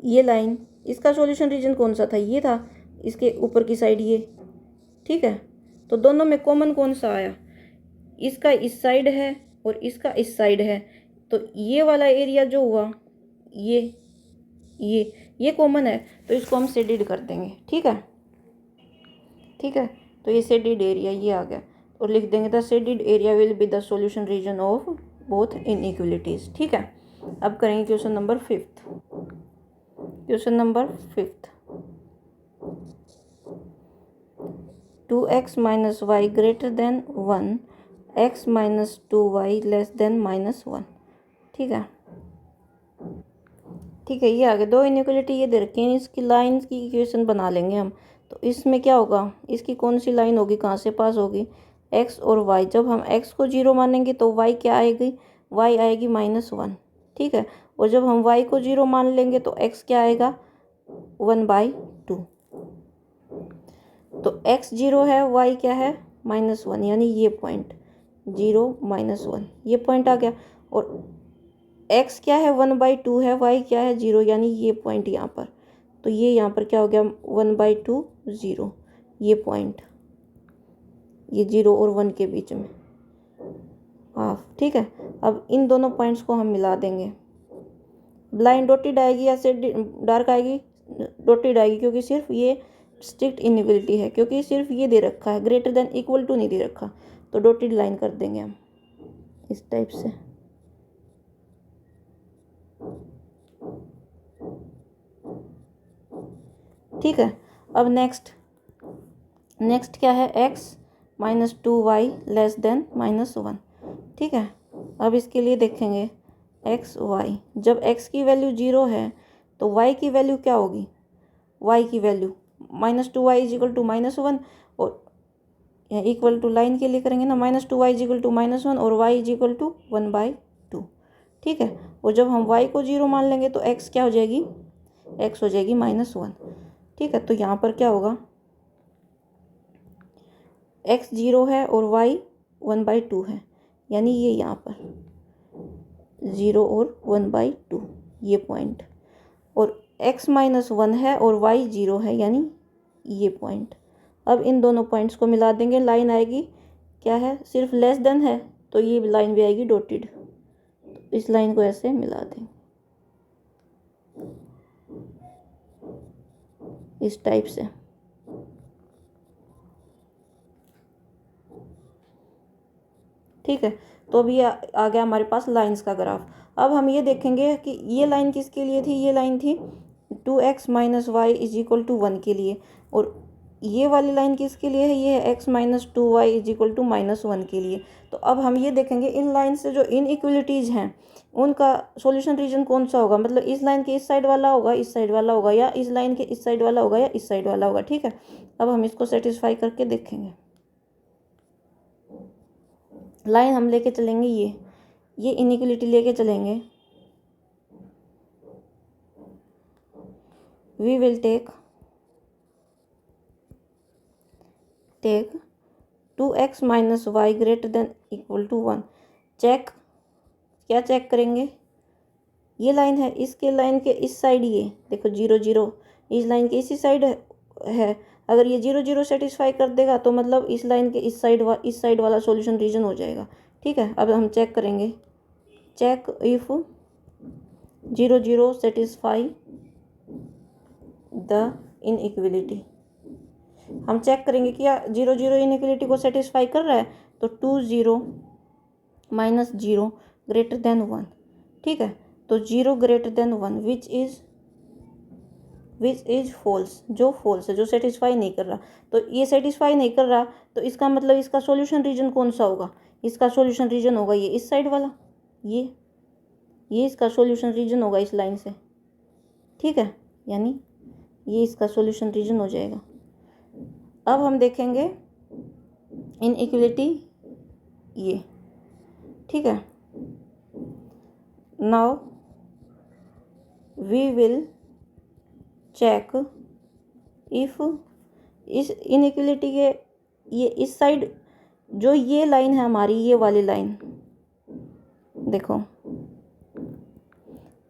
ये लाइन, इसका सॉल्यूशन रीजन कौन सा था, ये था, इसके ऊपर की साइड ये, ठीक है। तो दोनों में कॉमन कौन सा आया, इसका इस साइड है और इसका इस साइड है, तो ये वाला एरिया जो हुआ ये कॉमन है, तो इसको हम शेडेड कर देंगे, ठीक है, ठीक है। तो ये शेडेड एरिया ये आ गया, और लिख देंगे the shaded area will be the solution region of both inequalities, ठीक है। अब करेंगे question number 5। Question number 5, 2x minus y greater than 1, x minus 2y less than -1, ठीक है, ठीक है। ये आगे दो इनइक्वलिटी ये दे रखी हैं, इसकी लाइन की इक्वेशन बना लेंगे हम। तो इसमें क्या होगा, इसकी कौन सी लाइन होगी, कहाँ से पास होगी, x और y। जब हम x को 0 मानेंगे तो y क्या आएगी, y आएगी -1, ठीक है। और जब हम y को 0 मान लेंगे तो x क्या आएगा, 1/2। तो x 0 है, y क्या है, -1, यानी ये पॉइंट 0 -1 ये पॉइंट आ गया। और x क्या है, 1/2 है, y क्या है 0, यानी ये पॉइंट यहाँ पर। तो ये यहाँ पर क्या हो गया, 1/2 0, ये पॉइंट, ये 0 और 1 के बीच में हाफ, ठीक है। अब इन दोनों पॉइंट्स को हम मिला देंगे। लाइन डॉटेड आएगी या से डार्क आएगी, डॉटेड आएगी, क्योंकि सिर्फ ये स्ट्रिक्ट इनइक्वलिटी है, क्योंकि सिर्फ ये दे रखा है, ग्रेटर देन इक्वल टू नहीं दे रखा, तो डॉटेड लाइन कर देंगे हम इस टाइप से, ठीक है। अब नेक्स्ट क्या है, x minus 2y less than -1, ठीक है। अब इसके लिए देखेंगे x y, जब x की वैल्यू 0 है तो y की वैल्यू क्या होगी, y की value -2y is equal to -1, और इक्वल टू लाइन के लिए करेंगे ना, -2y इज इक्वल टू -1 और y इज इक्वल टू 1/2, ठीक है। और जब हम y को 0 मान लेंगे तो x क्या हो जाएगी, x हो जाएगी -1, ठीक है। तो यहाँ पर क्या होगा, x 0 है और y 1/2 है, यानी ये यहाँ पर 0 और 1/2 ये पॉइंट, और x -1 है और y 0 है, यानी ये पॉइंट। अब इन दोनों पॉइंट्स को मिला देंगे, लाइन आएगी क्या है, सिर्फ लेस देन है, तो ये लाइन भी आएगी डॉटेड, तो इस लाइन को ऐसे मिला देंगे इस टाइप से, ठीक है। तो अभी आ गया हमारे पास लाइंस का ग्राफ। अब हम ये देखेंगे कि ये लाइन किसके लिए थी, ये लाइन थी 2x minus y is equal to 1 के लिए, और ये वाली लाइन किसके लिए है, ये है x minus 2y is equal to -1 के लिए। तो अब हम ये देखेंगे इन लाइन से जो इनइक्वलिटीज हैं उनका सॉल्यूशन रीजन कौन सा होगा, मतलब इस लाइन के इस साइड वाला होगा, इस साइड वाला होगा, या इस लाइन के इस साइड वाला होगा, या इस साइड वाला होगा, ठीक है। अब हम इसको सेटिस्फाई करके देखेंगे। लाइन हम लेके चलेंगे, ये इनइक्वलिटी लेके चलेंगे। We will take 2x minus y greater than equal to 1। Check, क्या चेक करेंगे? ये लाइन है, इसके लाइन के इस साइड, ये देखो 0 0 इस लाइन के इसी साइड है। अगर ये 0 0 सेटिस्फाई कर देगा तो मतलब इस लाइन के इस साइड वाला सॉल्यूशन रीजन हो जाएगा। ठीक है, अब हम चेक करेंगे। Check if 0 0 satisfy the inequality. हम चेक करेंगे क्या 0 0 इनइक्वलिटी को सेटिस्फाई कर रहा है, तो 2 0 माइनस 0 ग्रेटर देन 1। ठीक है, तो 0 greater than 1 which is false, जो फॉल्स है, जो सेटिस्फाई नहीं कर रहा। तो ये सेटिस्फाई नहीं कर रहा, तो इसका मतलब इसका सॉल्यूशन रीजन कौन सा होगा? इसका सॉल्यूशन रीजन होगा ये इस साइड वाला, ये इसका सॉल्यूशन रीजन होगा इस लाइन से। ठीक है, यानी ये इसका सॉल्यूशन रीजन हो जाएगा। अब हम देखेंगे इनइक्वलिटी ये। ठीक है, now we will check if इस इनइक्वलिटी के ये इस साइड, जो ये लाइन है हमारी, ये वाली लाइन देखो,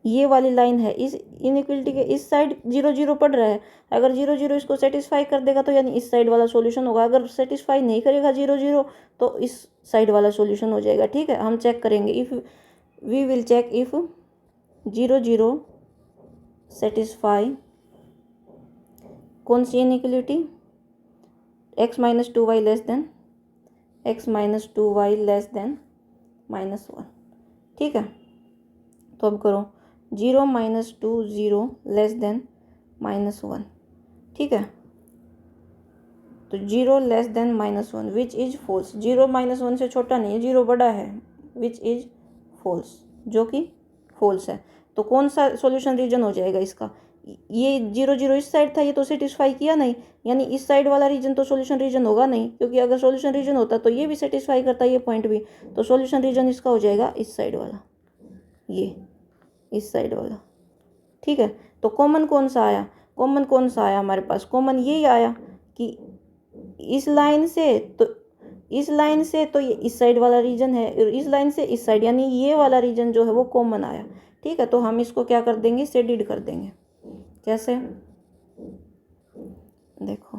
ये वाली लाइन है, इस इनइक्वलिटी के इस साइड 0 0 पड़ रहा है। अगर 0 0 इसको सेटिस्फाई कर देगा तो यानी इस साइड वाला सॉल्यूशन होगा। अगर सेटिस्फाई नहीं करेगा 0 0 तो इस साइड वाला सॉल्यूशन हो जाएगा। ठीक है, हम चेक करेंगे। If we will check if 0 0 satisfy कौन सी inequality? x minus 2y less than -1। ठीक है, तो अब करो 0 माइनस 2 0 लेस देन -1। ठीक है, तो 0 less than -1 which is false. 0 -1 से छोटा नहीं है, 0 बड़ा है, विच इज फॉल्स, जो कि फॉल्स है। तो कौन सा सॉल्यूशन रीजन हो जाएगा इसका? ये 0 0 इस साइड था, ये तो सेटिस्फाई किया नहीं, यानी इस साइड वाला रीजन तो सॉल्यूशन रीजन होगा नहीं, क्योंकि अगर सॉल्यूशन रीजन होता तो ये भी सेटिस्फाई करता, ये पॉइंट भी। तो सॉल्यूशन रीजन इसका हो जाएगा इस साइड वाला, ये इस साइड वाला। ठीक है, तो कॉमन कौन सा आया? हमारे पास कॉमन यही आया कि इस लाइन से तो ये इस साइड वाला रीजन है, और इस लाइन से इस साइड, यानी ये वाला रीजन जो है वो कॉमन आया। ठीक है, तो हम इसको क्या कर देंगे? शेडिड कर देंगे। कैसे? देखो,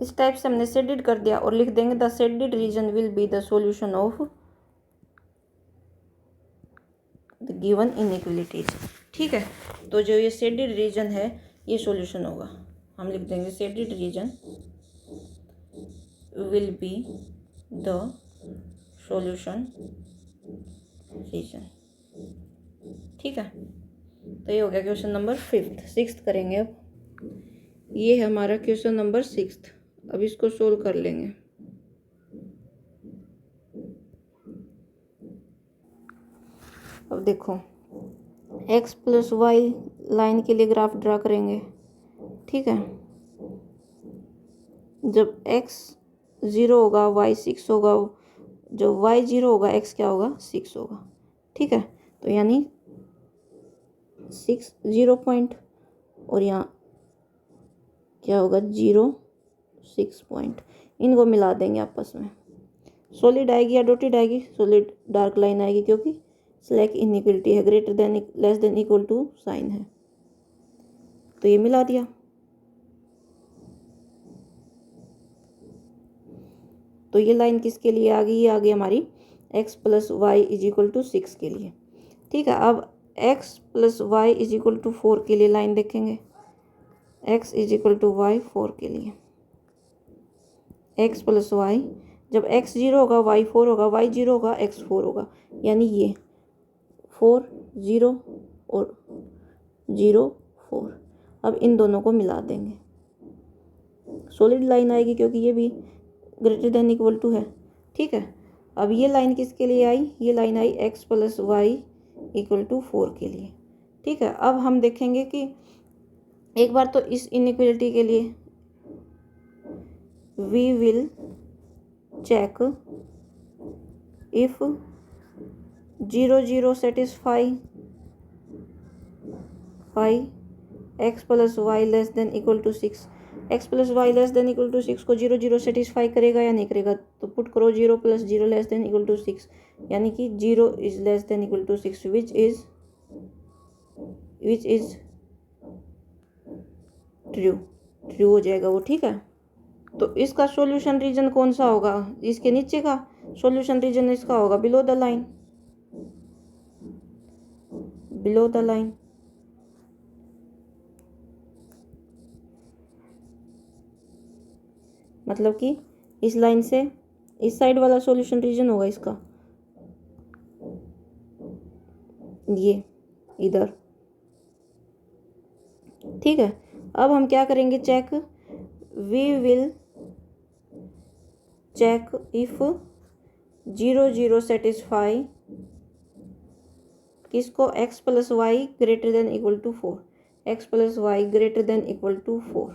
इस टाइप से हमने शेडिड कर दिया और लिख देंगे the shaded region will be the solution of the given inequalities. ठीक है, तो जो ये शेडिड रीजन है ये सॉल्यूशन होगा। हम लिख देंगे shaded region will be the solution region. ठीक है, तो ये हो गया क्वेश्चन नंबर 5। 6 करेंगे अब। ये है हमारा क्वेश्चन नंबर 6। अब इसको सोल्व कर लेंगे। अब देखो, x प्लस वाई लाइन के लिए ग्राफ ड्रा करेंगे। ठीक है, जब x 0 होगा y 6 होगा, जब y 0 होगा x क्या होगा? 6 होगा। ठीक है, तो यानी 6 0 पॉइंट, और यहाँ क्या होगा? 0 6 पॉइंट। इनको मिला देंगे आपस में। सॉलिड आएगी या डॉटेड आएगी? सॉलिड डार्क लाइन आएगी, क्योंकि स्लैक इनइक्वलिटी है, greater than less than equal to sign है, तो ये मिला दिया। तो ये लाइन किसके लिए आ गई? ये आ गई हमारी x plus y is equal to 6 के लिए। ठीक है, अब x plus y is equal to 4 के लिए लाइन देखेंगे। x is equal to y 4 के लिए, x प्लस वाई, जब x 0 होगा y 4 होगा, y 0 होगा x 4 होगा, यानी ये 4 0 और 0 4। अब इन दोनों को मिला देंगे, सॉलिड लाइन आएगी, क्योंकि ये भी ग्रेटर देन इक्वल टू है। ठीक है, अब ये लाइन किसके लिए आई? ये लाइन आई x plus y equal to 4 के लिए। ठीक है, अब हम देखेंगे कि एक बार तो इस इनइक्वलिटी के लिए we will check if 0 0 satisfy x plus y less than equal to 6, x plus y less than equal to 6 को 0 0 सेटिस्फाई करेगा या नहीं करेगा। तो पुट करो 0 plus 0 less than equal to 6, यानी कि 0 is less than equal to 6 which is true हो जाएगा वो। ठीक है, तो इसका सॉल्यूशन रीजन कौन सा होगा, इसके नीचे का सॉल्यूशन रीजन इसका होगा below the line, below the line. मतलब कि इस लाइन से इस साइड वाला सॉल्यूशन रीजन होगा इसका, ये इधर। ठीक है, अब हम क्या करेंगे, check, we will check if 0 0 satisfy किसको, x plus y greater than equal to 4, x plus y greater than equal to 4।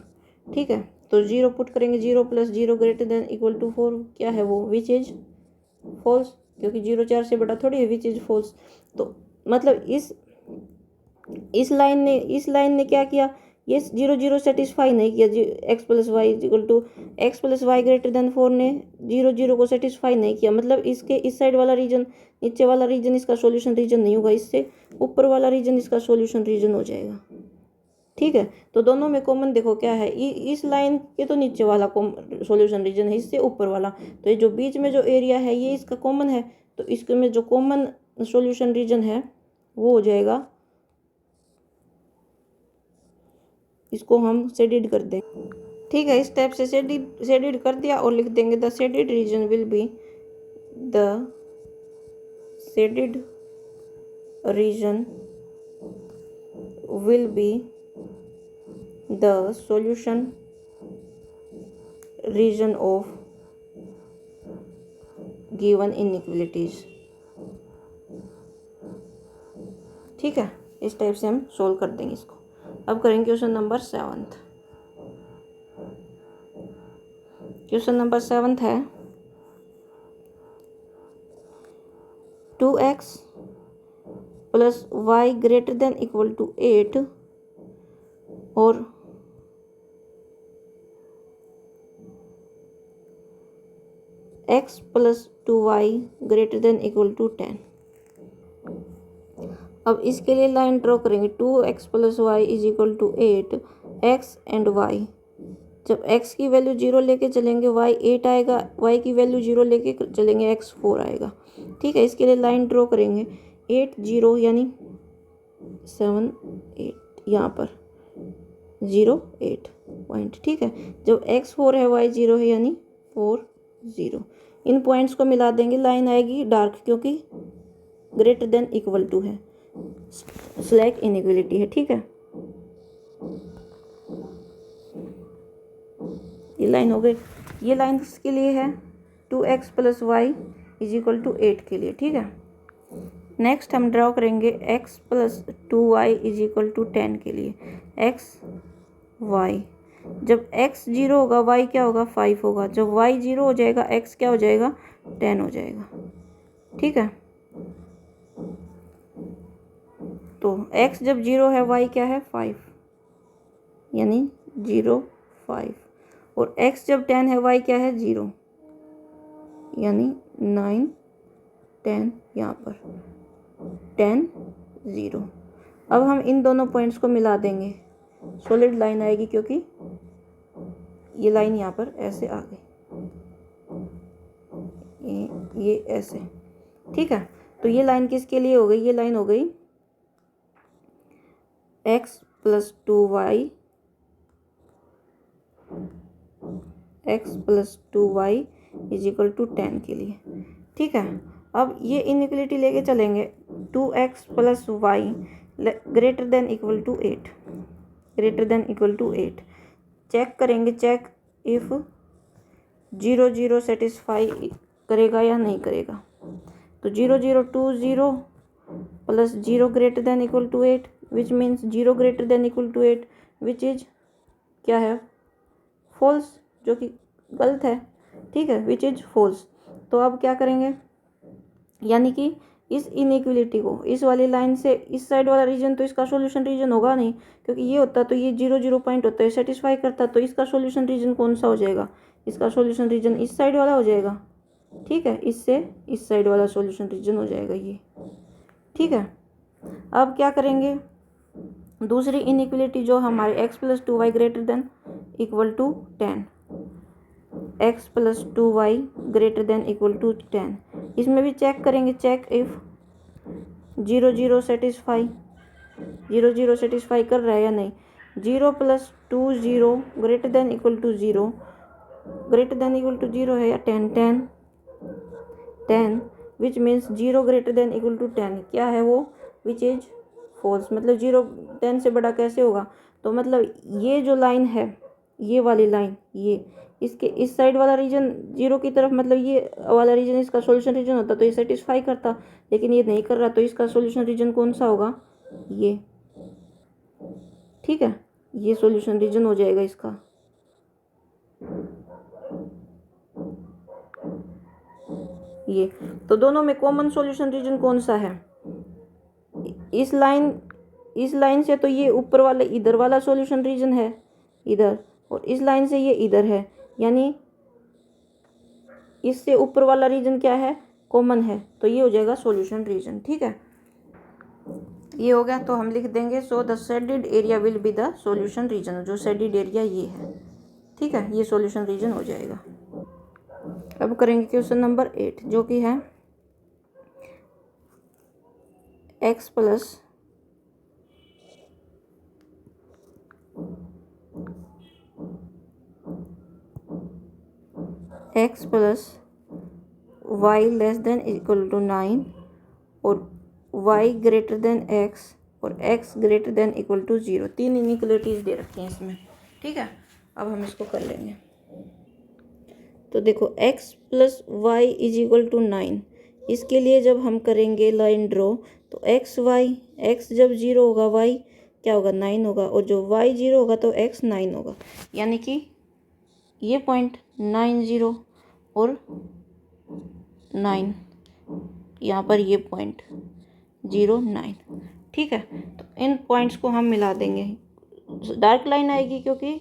ठीक है, तो 0 पुट करेंगे, 0 plus 0 greater than equal to 4 क्या है वो, विच इज फॉल्स, क्योंकि 0 4 से बड़ा थोड़ी है, विच इज फॉल्स। तो मतलब इस लाइन ने क्या किया, ये 0 0 सेटिस्फाई नहीं किया, x plus y equal to x plus y greater than 4 ने 0 0 को सेटिस्फाई नहीं किया। मतलब इसके इस साइड वाला रीजन, नीचे वाला रीजन इसका सॉल्यूशन रीजन नहीं होगा, इससे ऊपर वाला रीजन इसका सॉल्यूशन रीजन हो जाएगा। ठीक है, तो दोनों में कॉमन देखो क्या है, इस लाइन के तो नीचे वाला सॉल्यूशन रीजन है, इससे ऊपर वाला, तो ये जो बीच में जो एरिया है ये इसका कॉमन है, तो इसके में जो कॉमन सॉल्यूशन रीजन है वो हो जाएगा, इसको हम शेडेड कर देंगे। ठीक है, इस टाइप से शेडेड कर दिया और लिख देंगे the shaded region will be, the shaded region will B the solution region of given inequalities। ठीक है, इस टाइप से हम सोल्व कर देंगे इसको। अब करेंगे क्वेश्चन नंबर 7। क्वेश्चन नंबर 7 है 2x plus y greater than equal to 8 और x plus 2y greater than equal to 10। अब इसके लिए लाइन ड्रॉ करेंगे, 2x plus y is equal to 8, x and y। जब x की वैल्यू 0 लेके चलेंगे y 8 आएगा, y की वैल्यू 0 लेके चलेंगे x 4 आएगा। ठीक है, इसके लिए लाइन ड्रॉ करेंगे 8 0 यानी 7 8, यहाँ पर 0 8 पॉइंट। ठीक है, जब x 4 है y 0 है यानी 4 0, इन पॉइंट्स को मिला देंगे, लाइन आएगी डार्क क्योंकि ग्रेटर देन इक्वल टू है, स्लैक इनइक्वलिटी है। ठीक है, ये लाइन हो गई, ये लाइन किसके लिए है, 2x plus y is equal to 8 के लिए। ठीक है, नेक्स्ट हम ड्रॉ करेंगे x plus 2y is equal to 10 के लिए, x y। जब x 0 होगा y क्या होगा 5 होगा, जब y 0 हो जाएगा x क्या हो जाएगा 10 हो जाएगा। ठीक है, तो x जब 0 है y क्या है 5 यानी 0 5, और x जब 10 है y क्या है 0 यानी 9 10, यहाँ पर 10 0। अब हम इन दोनों पॉइंट्स को मिला देंगे, सॉलिड लाइन आएगी क्योंकि ये लाइन यहाँ पर ऐसे आ गई, ये ऐसे। ठीक है, तो ये लाइन किसके लिए हो गई, ये लाइन हो गई x plus 2y, x plus 2y is equal to 10 के लिए। ठीक है, अब ये इनइक्वलिटी लेके चलेंगे, 2x plus y greater than equal to 8, greater than equal to 8। Check करेंगे, चेक इफ 0 0 सेटिस्फाई करेगा या नहीं करेगा। तो 0 0 2 0 plus 0 greater than equal to 8 which means 0 greater than equal to 8 which is क्या है फॉल्स, जो कि गलत है। ठीक है, विच इज फॉल्स। तो अब क्या करेंगे, यानी कि इस इनइक्वलिटी को इस वाली लाइन से इस साइड वाला रीजन तो इसका सॉल्यूशन रीजन होगा नहीं, क्योंकि ये होता तो ये 0 0 पॉइंट होता है, सेटिस्फाई करता, तो इसका सॉल्यूशन रीजन कौन सा हो जाएगा, इसका सॉल्यूशन रीजन इस साइड वाला हो जाएगा। ठीक है, इससे इस साइड वाला सॉल्यूशन रीजन हो जाएगा ये। ठीक है, अब क्या करेंगे, दूसरी इनइक्वलिटी जो हमारे x + 2y greater than equal to 10, x + 2y greater than equal to 10, इसमें भी चेक करेंगे, चेक इफ 0 0 सेटिस्फाई, 0 0 सेटिस्फाई कर रहा है या नहीं। 0 + 2 0 greater than equal to 0, greater than equal to 0 है या 10 10 10, which means 0 greater than equal to 10 क्या है वो, विच इज फॉल्स। मतलब 0 10 से बड़ा कैसे होगा, तो मतलब ये जो लाइन है, ये वाली लाइन, ये इसके इस साइड वाला रीजन 0 की तरफ, मतलब ये वाला रीजन इसका सॉल्यूशन रीजन होता तो ये सेटिस्फाई करता, लेकिन ये नहीं कर रहा, तो इसका सॉल्यूशन रीजन कौन सा होगा, ये। ठीक है, ये सॉल्यूशन रीजन हो जाएगा इसका। ये तो दोनों में कॉमन सॉल्यूशन रीजन कौन सा है, इस लाइन से तो ये ऊपर वाला इधर वाला सॉल्यूशन रीजन है इधर, और इस लाइन से ये इधर है, यानी इससे ऊपर वाला रीजन क्या है, कॉमन है, तो ये हो जाएगा सॉल्यूशन रीजन। ठीक है, ये हो गया, तो हम लिख देंगे so the shaded area will be the solution region, जो शेडेड एरिया ये है। ठीक है, ये सॉल्यूशन रीजन हो जाएगा। अब करेंगे क्वेश्चन नंबर 8, जो कि है x + y less than equal to 9 और y ग्रेटर देन x और x greater than equal to 0, 3 inequalities दे रखी हैं इसमें। ठीक है, अब हम इसको कर लेंगे। तो देखो x + y = 9, इसके लिए जब हम करेंगे लाइन ड्रॉ, तो x जब 0 होगा y क्या होगा, 9 होगा, और जो y 0 होगा तो x 9 होगा, यानी कि ये पॉइंट 9 0 और 9, यहाँ पर ये पॉइंट 0 9। ठीक है, तो इन पॉइंट्स को हम मिला देंगे, डार्क लाइन आएगी क्योंकि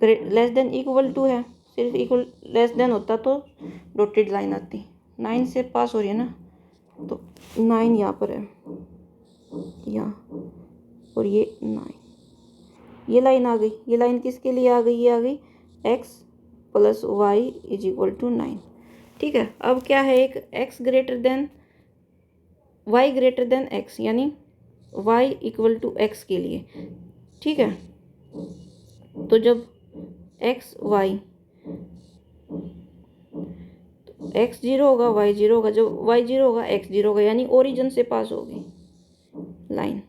लेस देन इक्वल टू है, सिर्फ इक्वल लेस देन होता तो डॉटेड लाइन आती, 9 से पास हो रही है ना, तो 9 यहाँ पर है, यहाँ, और ये 9, ये लाइन आ गई, ये लाइन किसके लिए आ गई, ये आ गई x + y = 9। ठीक है, अब क्या है, एक x greater then y greater than x, यानी y = x के लिए। ठीक है, तो जब x y x 0 होगा y 0 होगा, जब y 0 होगा x 0 होगा, यानी ओरिजिन से पास होगी लाइन,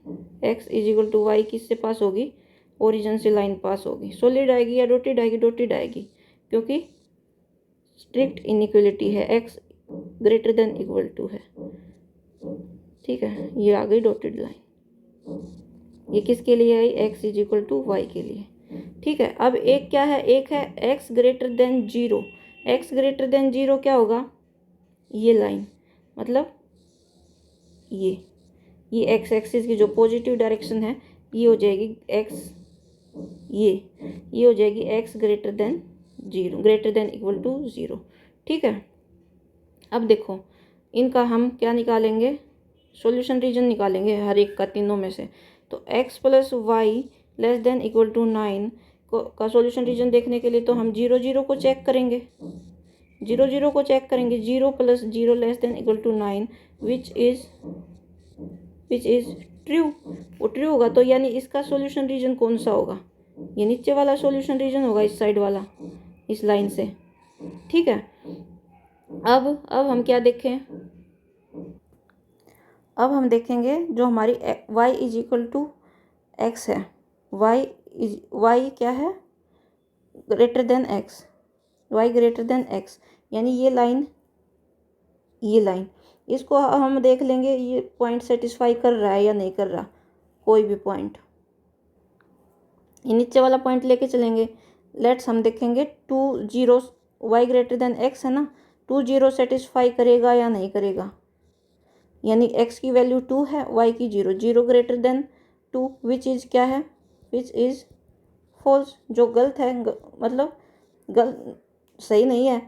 x = y किससे पास होगी, ओरिजिन से लाइन पास होगी। सॉलिड आएगी या डॉटेड आएगी, डॉटेड आएगी, क्योंकि स्ट्रिक्ट इनइक्वलिटी है, x greater than equal to है। ठीक है, ये आ गई डॉटेड लाइन, ये किसके लिए आई, x = y के लिए। ठीक है, अब एक क्या है, एक है x greater than 0, x greater than 0 क्या होगा, ये लाइन, मतलब ये x एक्सिस की जो पॉजिटिव डायरेक्शन है, ये हो जाएगी x, ये हो जाएगी x greater than 0, greater than equal to 0। ठीक है, अब देखो इनका हम क्या निकालेंगे, सॉल्यूशन रीजन निकालेंगे हर एक का, तीनों में से। तो x + y less than equal to 9 का सॉल्यूशन रीजन देखने के लिए तो हम 0 0 को चेक करेंगे, 0 0 को चेक करेंगे, 0 + 0 less than equal to 9, which is true, वो ट्रू होगा, तो यानी इसका सॉल्यूशन रीजन कौन सा होगा, ये नीचे वाला सॉल्यूशन रीजन होगा, इस साइड वाला, इस लाइन से। ठीक है, अब हम क्या देखें, अब हम देखेंगे जो हमारी y = x है, y क्या है, greater than x, y greater than x, यानी ये लाइन, इसको हम देख लेंगे ये पॉइंट सेटिस्फाई कर रहा है या नहीं कर रहा, कोई भी पॉइंट, ये नीचे वाला पॉइंट लेके चलेंगे। लेट्स हम देखेंगे 2 0 वाई ग्रेटर देन एक्स है ना, 2 0 सेटिस्फाई करेगा या नहीं करेगा, यानी एक्स की वैल्यू 2 है, वाई की 0, 0 ग्रेटर देन 2 विच इज़ क्या है, विच इज़ फॉल्स, जो गलत है, मतलब गलत, सही नहीं है।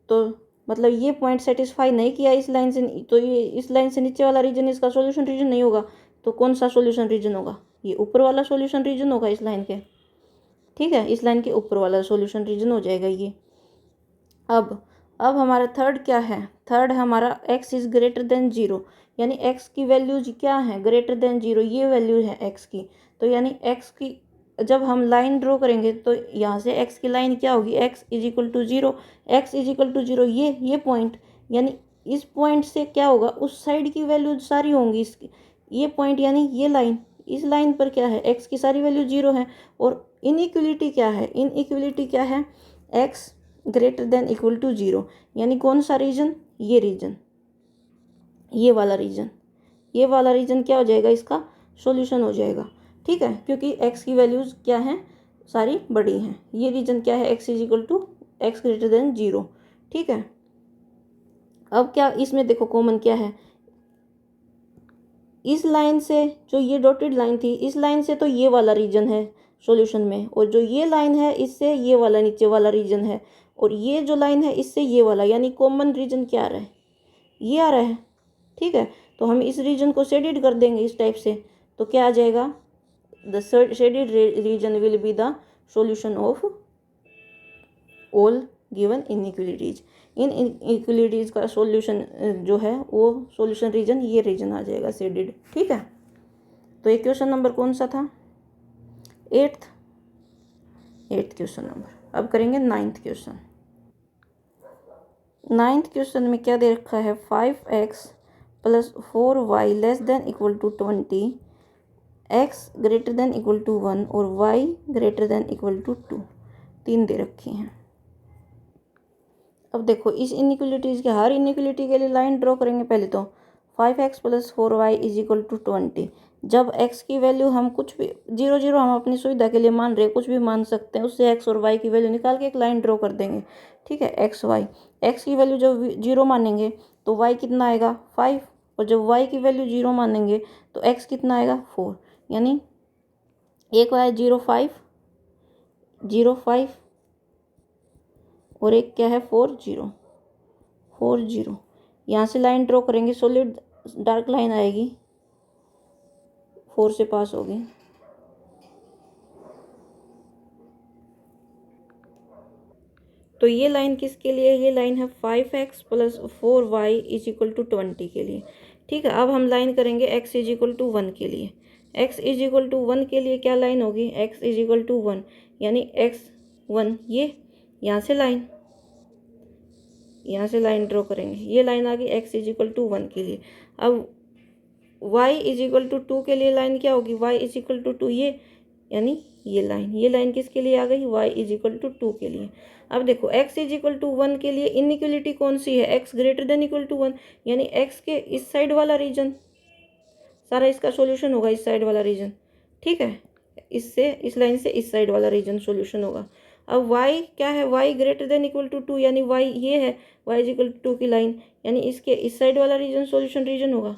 तो मतलब ये पॉइंट सेटिस्फाई नहीं किया इस लाइन से, तो ये इस लाइन से नीचे वाला रीजन इसका सॉल्यूशन रीजन नहीं होगा। तो कौन सा सॉल्यूशन रीजन होगा, ये ऊपर वाला सॉल्यूशन रीजन होगा इस लाइन के, ठीक है, इस लाइन के ऊपर वाला सॉल्यूशन रीजन हो जाएगा ये। अब हमारा थर्ड क्या है, थर्ड है हमारा एक्स इज़ ग्रेटर देन 0, यानी एक्स की वैल्यूज क्या है, ग्रेटर देन 0, ये वैल्यू है एक्स की। तो यानी एक्स की जब हम लाइन ड्रॉ करेंगे तो यहाँ से एक्स की लाइन क्या होगी, x is equal to 0, x is equal to 0, ये पॉइंट, यानी इस पॉइंट से क्या होगा, उस साइड की वैल्यू सारी होंगी इसकी, ये पॉइंट यानी ये लाइन, इस लाइन पर क्या है, एक्स की सारी वैल्यू 0 है। और इनइक्वलिटी क्या है, इनइक्वलिटी क्या है, x greater than equal to 0, यानी कौन सा रीजन, ये रीजन, ये वाला रीजन, ये वाला रीजन क्या हो जाएगा, इसका सॉल्यूशन हो जाएगा, ठीक है, क्योंकि एक्स की वैल्यूज क्या हैं, सारी बड़ी हैं। ये रीजन क्या है, x is equal to x greater than 0, ठीक है। अब क्या इसमें देखो कॉमन क्या है, इस लाइन से जो ये डॉटेड लाइन थी, इस लाइन से तो ये वाला रीजन है सॉल्यूशन में, और जो ये लाइन है इससे ये वाला नीचे वाला रीजन है, और ये जो लाइन है इससे ये वाला, यानी कॉमन रीजन क्या आ रहा है, ये आ रहा है, ठीक है। तो हम इस रीजन को शेडेड कर देंगे इस टाइप से, तो क्या आ जाएगा, the shaded region will be the solution of all given inequalities. In inequalities का सॉल्यूशन जो है वो सॉल्यूशन रीजन ये रीजन आ जाएगा शेडेड, ठीक है। तो ये क्वेश्चन नंबर कौन सा था, एट्थ क्वेश्चन नंबर। अब करेंगे नाइन्थ क्वेश्चन। नाइन्थ क्वेश्चन में क्या दे रखा है, 5x plus 4y less than equal to 20, x greater than equal to 1 और y greater than equal to 2, तीन दे रखी हैं। अब देखो इस इनइक्वलिटीज के हर इनइक्वलिटी के लिए लाइन ड्रॉ करेंगे। पहले तो 5x plus 4y is equal to 20, जब x की वैल्यू हम कुछ भी 0 0 हम अपनी सुविधा के लिए मान रहे हैं, कुछ भी मान सकते हैं, उससे x और y की वैल्यू निकाल के एक लाइन ड्रॉ कर देंगे, ठीक है। x की वैल्यू जब 0 मानेंगे तो y कितना आएगा 5, और जब y की वैल्यू 0 मानेंगे तो x कितना आएगा 4, यानी एक आया 0 5 और एक क्या है 4 0। यहाँ से लाइन ड्रॉ करेंगे, सॉलिड डार्क लाइन आएगी, 4 से पास होगी, तो ये लाइन किसके लिए, ये लाइन है 5x plus 4y is equal to 20 के लिए, ठीक है। अब हम लाइन करेंगे x इज इक्वल टू 1 के लिए, x इज इक्वल टू 1 के लिए क्या लाइन होगी, x इज इक्वल टू 1, यानी x1, ये यहाँ से लाइन ड्रॉ करेंगे, ये लाइन आ गई x इज इक्वल टू 1 के लिए। अब y इज इक्वल टू 2 के लिए लाइन क्या होगी, y इज इक्वल टू 2, ये यानी ये लाइन किसके लिए आ गई, y इज इक्वल टू 2 के लिए। अब देखो x इज इक्वल टू 1 के लिए इनइक्वलिटी कौन सी है, x greater than equal to 1, यानी x के इस साइड वाला रीजन सारा इसका सॉल्यूशन होगा, इस साइड वाला रीजन, ठीक है, इससे इस लाइन से इस साइड वाला रीजन सॉल्यूशन होगा। अब y क्या है, y greater than equal to 2, यानी y ये है, y इज इक्वल टू 2 की लाइन, यानी इसके इस साइड वाला रीजन सॉल्यूशन रीजन होगा,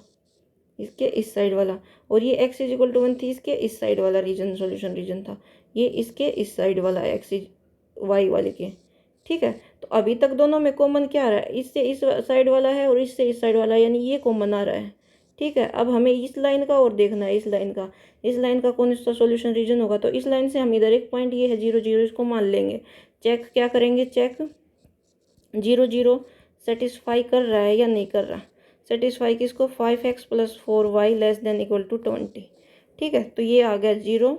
इसके इस साइड वाला, और ये x इज इक्वल टू 1 थी, इसके इस साइड वाला रीजन सॉल्यूशन रीजन था, ये इसके इस साइड वाला x इज y वाले के, ठीक है। तो अभी तक दोनों में कॉमन क्या आ रहा है, इससे इस साइड वाला है और इससे इस साइड वाला, यानी ये कॉमन आ रहा है, ठीक है। अब हमें इस लाइन का और देखना है, इस लाइन का कौन सा सॉल्यूशन रीजन होगा। तो इस लाइन से हम इधर एक पॉइंट ये है 0 0, इसको मान लेंगे, चेक क्या करेंगे, चेक 0 0 सेटिस्फाई कर रहा है या नहीं कर रहा, सेटिस्फाई किसको, 5x plus 4y less than equal to 20, ठीक है। तो ये आ गया 0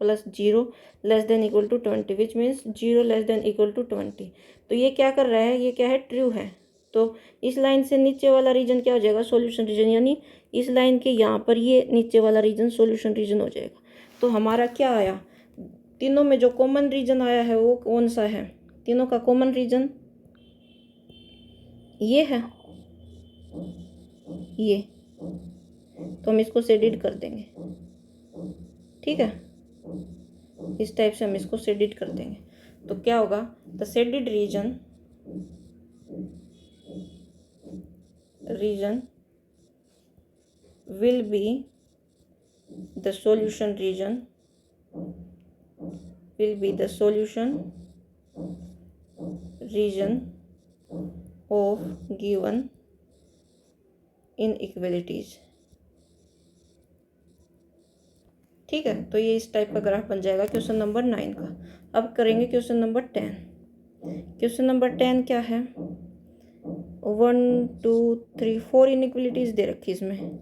plus 0 less than equal to 20, which means 0 less than equal to 20। तो ये क्या कर रहा है, ये क्या है, ट्रू है। तो इस लाइन से नीचे वाला रीजन क्या हो जाएगा, सॉल्यूशन रीजन, यानी इस लाइन के यहाँ पर ये नीचे वाला रीजन सॉल्यूशन रीजन हो जाएगा। तो हमारा क्या आया, तीनों में जो कॉमन रीजन आया है वो कौन सा है, तीनों का कॉमन रीजन ये है, ये, तो हम इसको शेडेड कर देंगे, ठीक है, इस टाइप से हम इसको शेडेड कर देंगे। तो क्या होगा, the shaded reason will be the solution region of given inequalities। ठीक है, तो ये इस टाइप का ग्राफ बन जाएगा क्वेश्चन नंबर 9 का। अब करेंगे क्वेश्चन नंबर 10। क्वेश्चन नंबर 10 क्या है, 1 2 3 4 इनइक्वलिटीज दे रखी इसमें।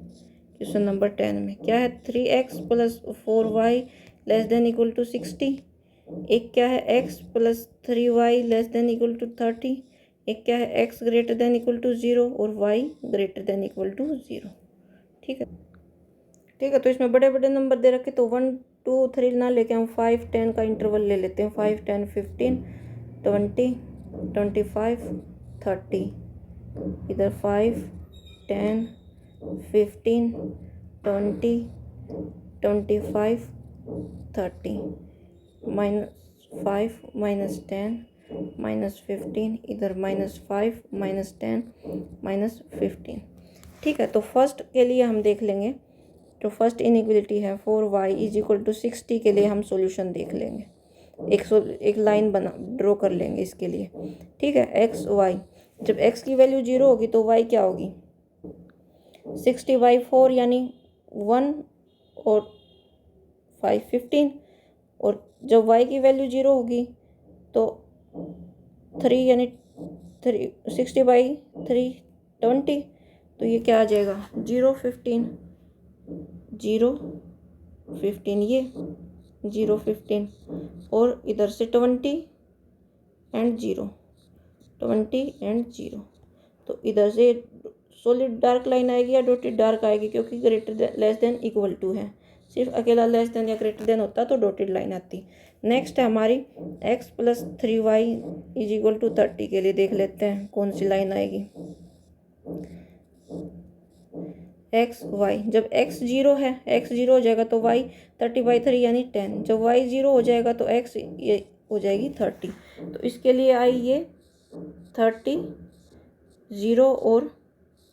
क्वेश्चन नंबर 10 में क्या है, 3x plus 4y less than equal to 60। एक क्या है, x plus 3y less than equal to 30। एक क्या है, x greater than equal to 0 और y greater than equal to 0। ठीक है, ठीक है। तो इसमें बड़े बड़े नंबर दे रखे, तो 1 2 3 ना लेके हम 5 10 का इंटरवल ले लेते हैं। 5 10 15 20 25 30। इधर 5 10 15 20 25 30 -5 -10 -15, इधर -5 -10 -15। ठीक है, तो फर्स्ट के लिए हम देख लेंगे, तो फर्स्ट इनइक्वलिटी है 4y इज इक्वल टू 60 के लिए हम सॉल्यूशन देख लेंगे। एक लाइन बना ड्रॉ कर लेंगे इसके लिए। ठीक है, एक्स वाई, जब x की वैल्यू 0 होगी तो y क्या होगी, 60/4 यानी 1 और 5 15। और जब y की वैल्यू 0 होगी तो 3 यानी 60/3 20। तो ये क्या आ जाएगा, 0 15 0 15, ये 0 15 और इधर से 20 एंड 0 20 एंड 0। तो इधर से सॉलिड डार्क लाइन आएगी या डॉटेड डार्क आएगी, क्योंकि greater less than equal to है। सिर्फ अकेला लेस देन या ग्रेटर देन होता तो डॉटेड लाइन आती। नेक्स्ट है हमारी x plus 3y is equal to 30 के लिए देख लेते हैं कौन सी लाइन आएगी। एक्स वाई, जब x 0 है, x 0 हो जाएगा तो y 30/3 यानी 10। जब y 0 हो जाएगा तो x ये हो जाएगी 30। तो इसके लिए आई ये 30 0 और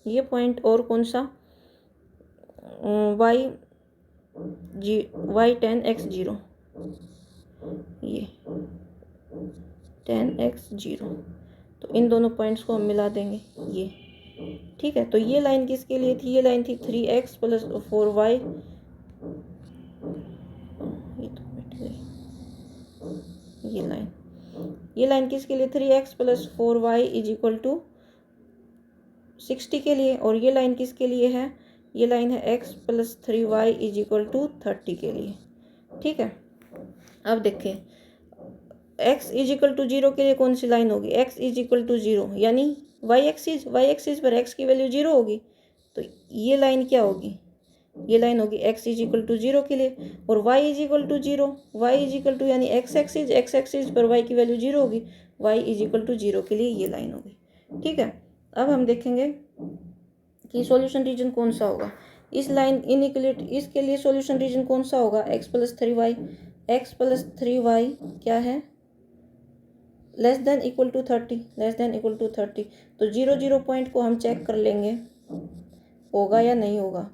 ये पॉइंट और कौन सा, y 10 x 0, ये 10 x 0। तो इन दोनों पॉइंट्स को हम मिला देंगे ये। ठीक है, तो ये लाइन किसके लिए थी, ये लाइन थी 3x प्लस 4y, ये तो मिट गई ये लाइन किसके लिए, 3x plus 4y is equal to 60 के लिए। और ये लाइन किसके लिए है, ये लाइन है x plus 3y is equal to 30 के लिए। ठीक है, अब देखें x इज इक्वल टू 0 के लिए कौन सी लाइन होगी, x इज इक्वल टू 0 यानी y एक्सिस पर x की वैल्यू 0 होगी। तो ये लाइन क्या होगी, ये लाइन होगी x इज इक्वल टू 0 के लिए। और y is equal to 0, y is equal to यानी x एक्सिस पर y की वैल्यू 0 होगी, y इज इक्वल टू 0 के लिए ये लाइन होगी। ठीक है, अब हम देखेंगे कि सॉल्यूशन रीजन कौन सा होगा इस लाइन इनइक्वलिटी, इसके लिए सॉल्यूशन रीजन कौन सा होगा, x प्लस 3y क्या है, लेस देन इक्वल टू 30। तो 0 0 पॉइंट को हम चेक कर लेंगे होगा या नहीं होगा।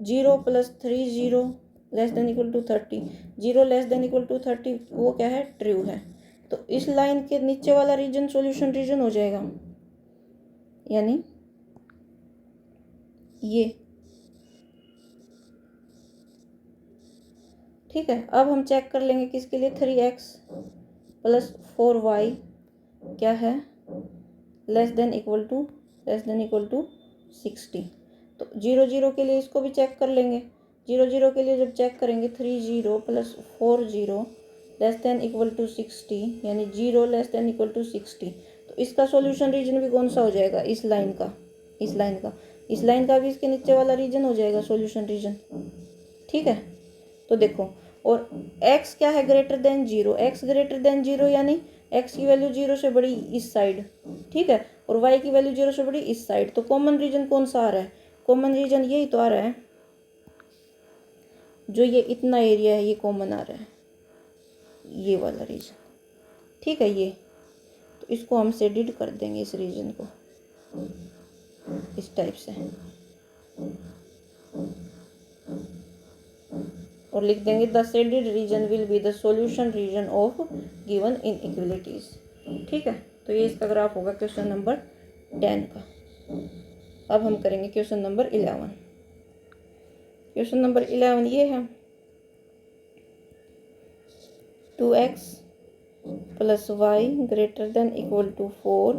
0 plus 3 0 less than equal to 30, 0 less than equal to 30 वो क्या है, ट्रू है। तो इस लाइन के नीचे वाला रीजन सॉल्यूशन रीजन हो जाएगा, यानी ये। ठीक है, अब हम चेक कर लेंगे किसके लिए, 3x प्लस 4y क्या है, लेस देन इक्वल टू 60। तो 0 0 के लिए इसको भी चेक कर लेंगे। 0 0 के लिए जब चेक करेंगे 3 0 plus 4 0 less than equal to 60 यानी 0 लेस देन इक्वल टू 60। तो इसका सॉल्यूशन रीजन भी कौन सा हो जाएगा, इस लाइन का भी इसके नीचे वाला रीजन हो जाएगा सॉल्यूशन रीजन। ठीक है, तो देखो, और x क्या है, greater than 0, x greater than 0 यानी x की वैल्यू 0 से बड़ी इस साइड। ठीक है, और y की वैल्यू 0 से बड़ी इस साइड। तो कॉमन रीजन कौन सा आ रहा है, कॉमन रीजन यही तो आ रहा है, जो ये इतना एरिया है ये कॉमन आ रहा है, ये वाला रीजन। ठीक है। ये तो इसको हम शेडेड कर देंगे इस रीजन को इस टाइप से, और लिख देंगे the shaded region will be the solution region of given inequalities. ठीक है, तो ये इसका ग्राफ होगा क्वेश्चन नंबर 10 का। अब हम करेंगे क्वेश्चन नंबर 11। क्वेश्चन नंबर 11 ये है 2x plus y greater than equal to 4,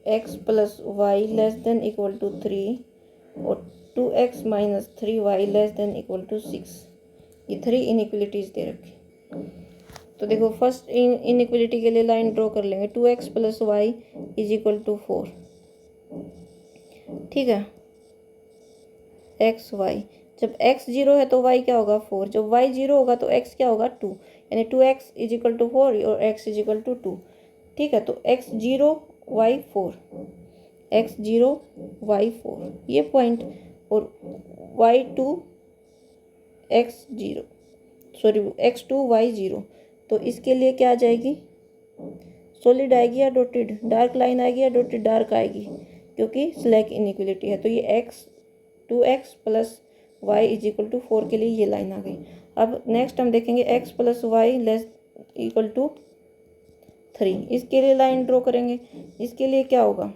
x plus y less than equal to 3 और 2x minus 3y less than equal to 6। ये 3 इनइक्वलिटीज दे रखी। तो देखो फर्स्ट इनइक्वलिटी के लिए लाइन ड्रॉ कर लेंगे। 2x plus y is equal to 4। ठीक है, एक्स वाई, जब x 0 है तो y क्या होगा 4, जब y 0 होगा तो x क्या होगा 2, यानी 2x इज इक्वल टू 4 और x इज इक्वल टू 2। ठीक है, तो x 0 y 4, x 0 y 4 ये पॉइंट, और y 2 x 0 sorry x 2 y 0। तो इसके लिए क्या आ जाएगी, सॉलिड आएगी या डॉटेड, डार्क लाइन आएगी या डॉटेड डार्क आएगी, क्योंकि स्लैक इनइक्वलिटी है। तो ये x 2x plus y is equal to 4 के लिए ये लाइन आ गई। अब नेक्स्ट हम देखेंगे x plus y less equal to 3, इसके लिए लाइन ड्रॉ करेंगे। इसके लिए क्या होगा,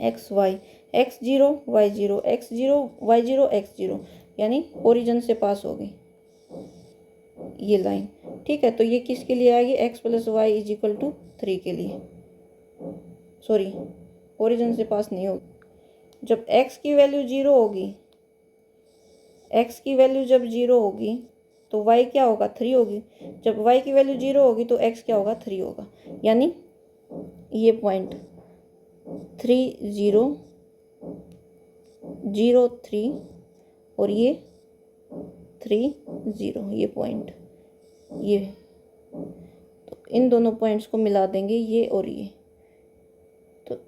x Y, x 0 y 0, x 0 y 0 x 0, यानी ओरिजिन से पास होगी ये लाइन। ठीक है, तो ये किसके लिए आएगी, x plus y is equal to 3 के लिए, सॉरी ओरिजिन से पास नहीं होगी। जब x की वैल्यू 0 होगी, x की वैल्यू जब 0 होगी तो y क्या होगा 3 होगी, जब y की वैल्यू 0 होगी तो x क्या होगा 3 होगा, यानी ये पॉइंट 3 0 0 3 और ये 3 0 ये पॉइंट, ये तो इन दोनों पॉइंट्स को मिला देंगे ये और ये, तो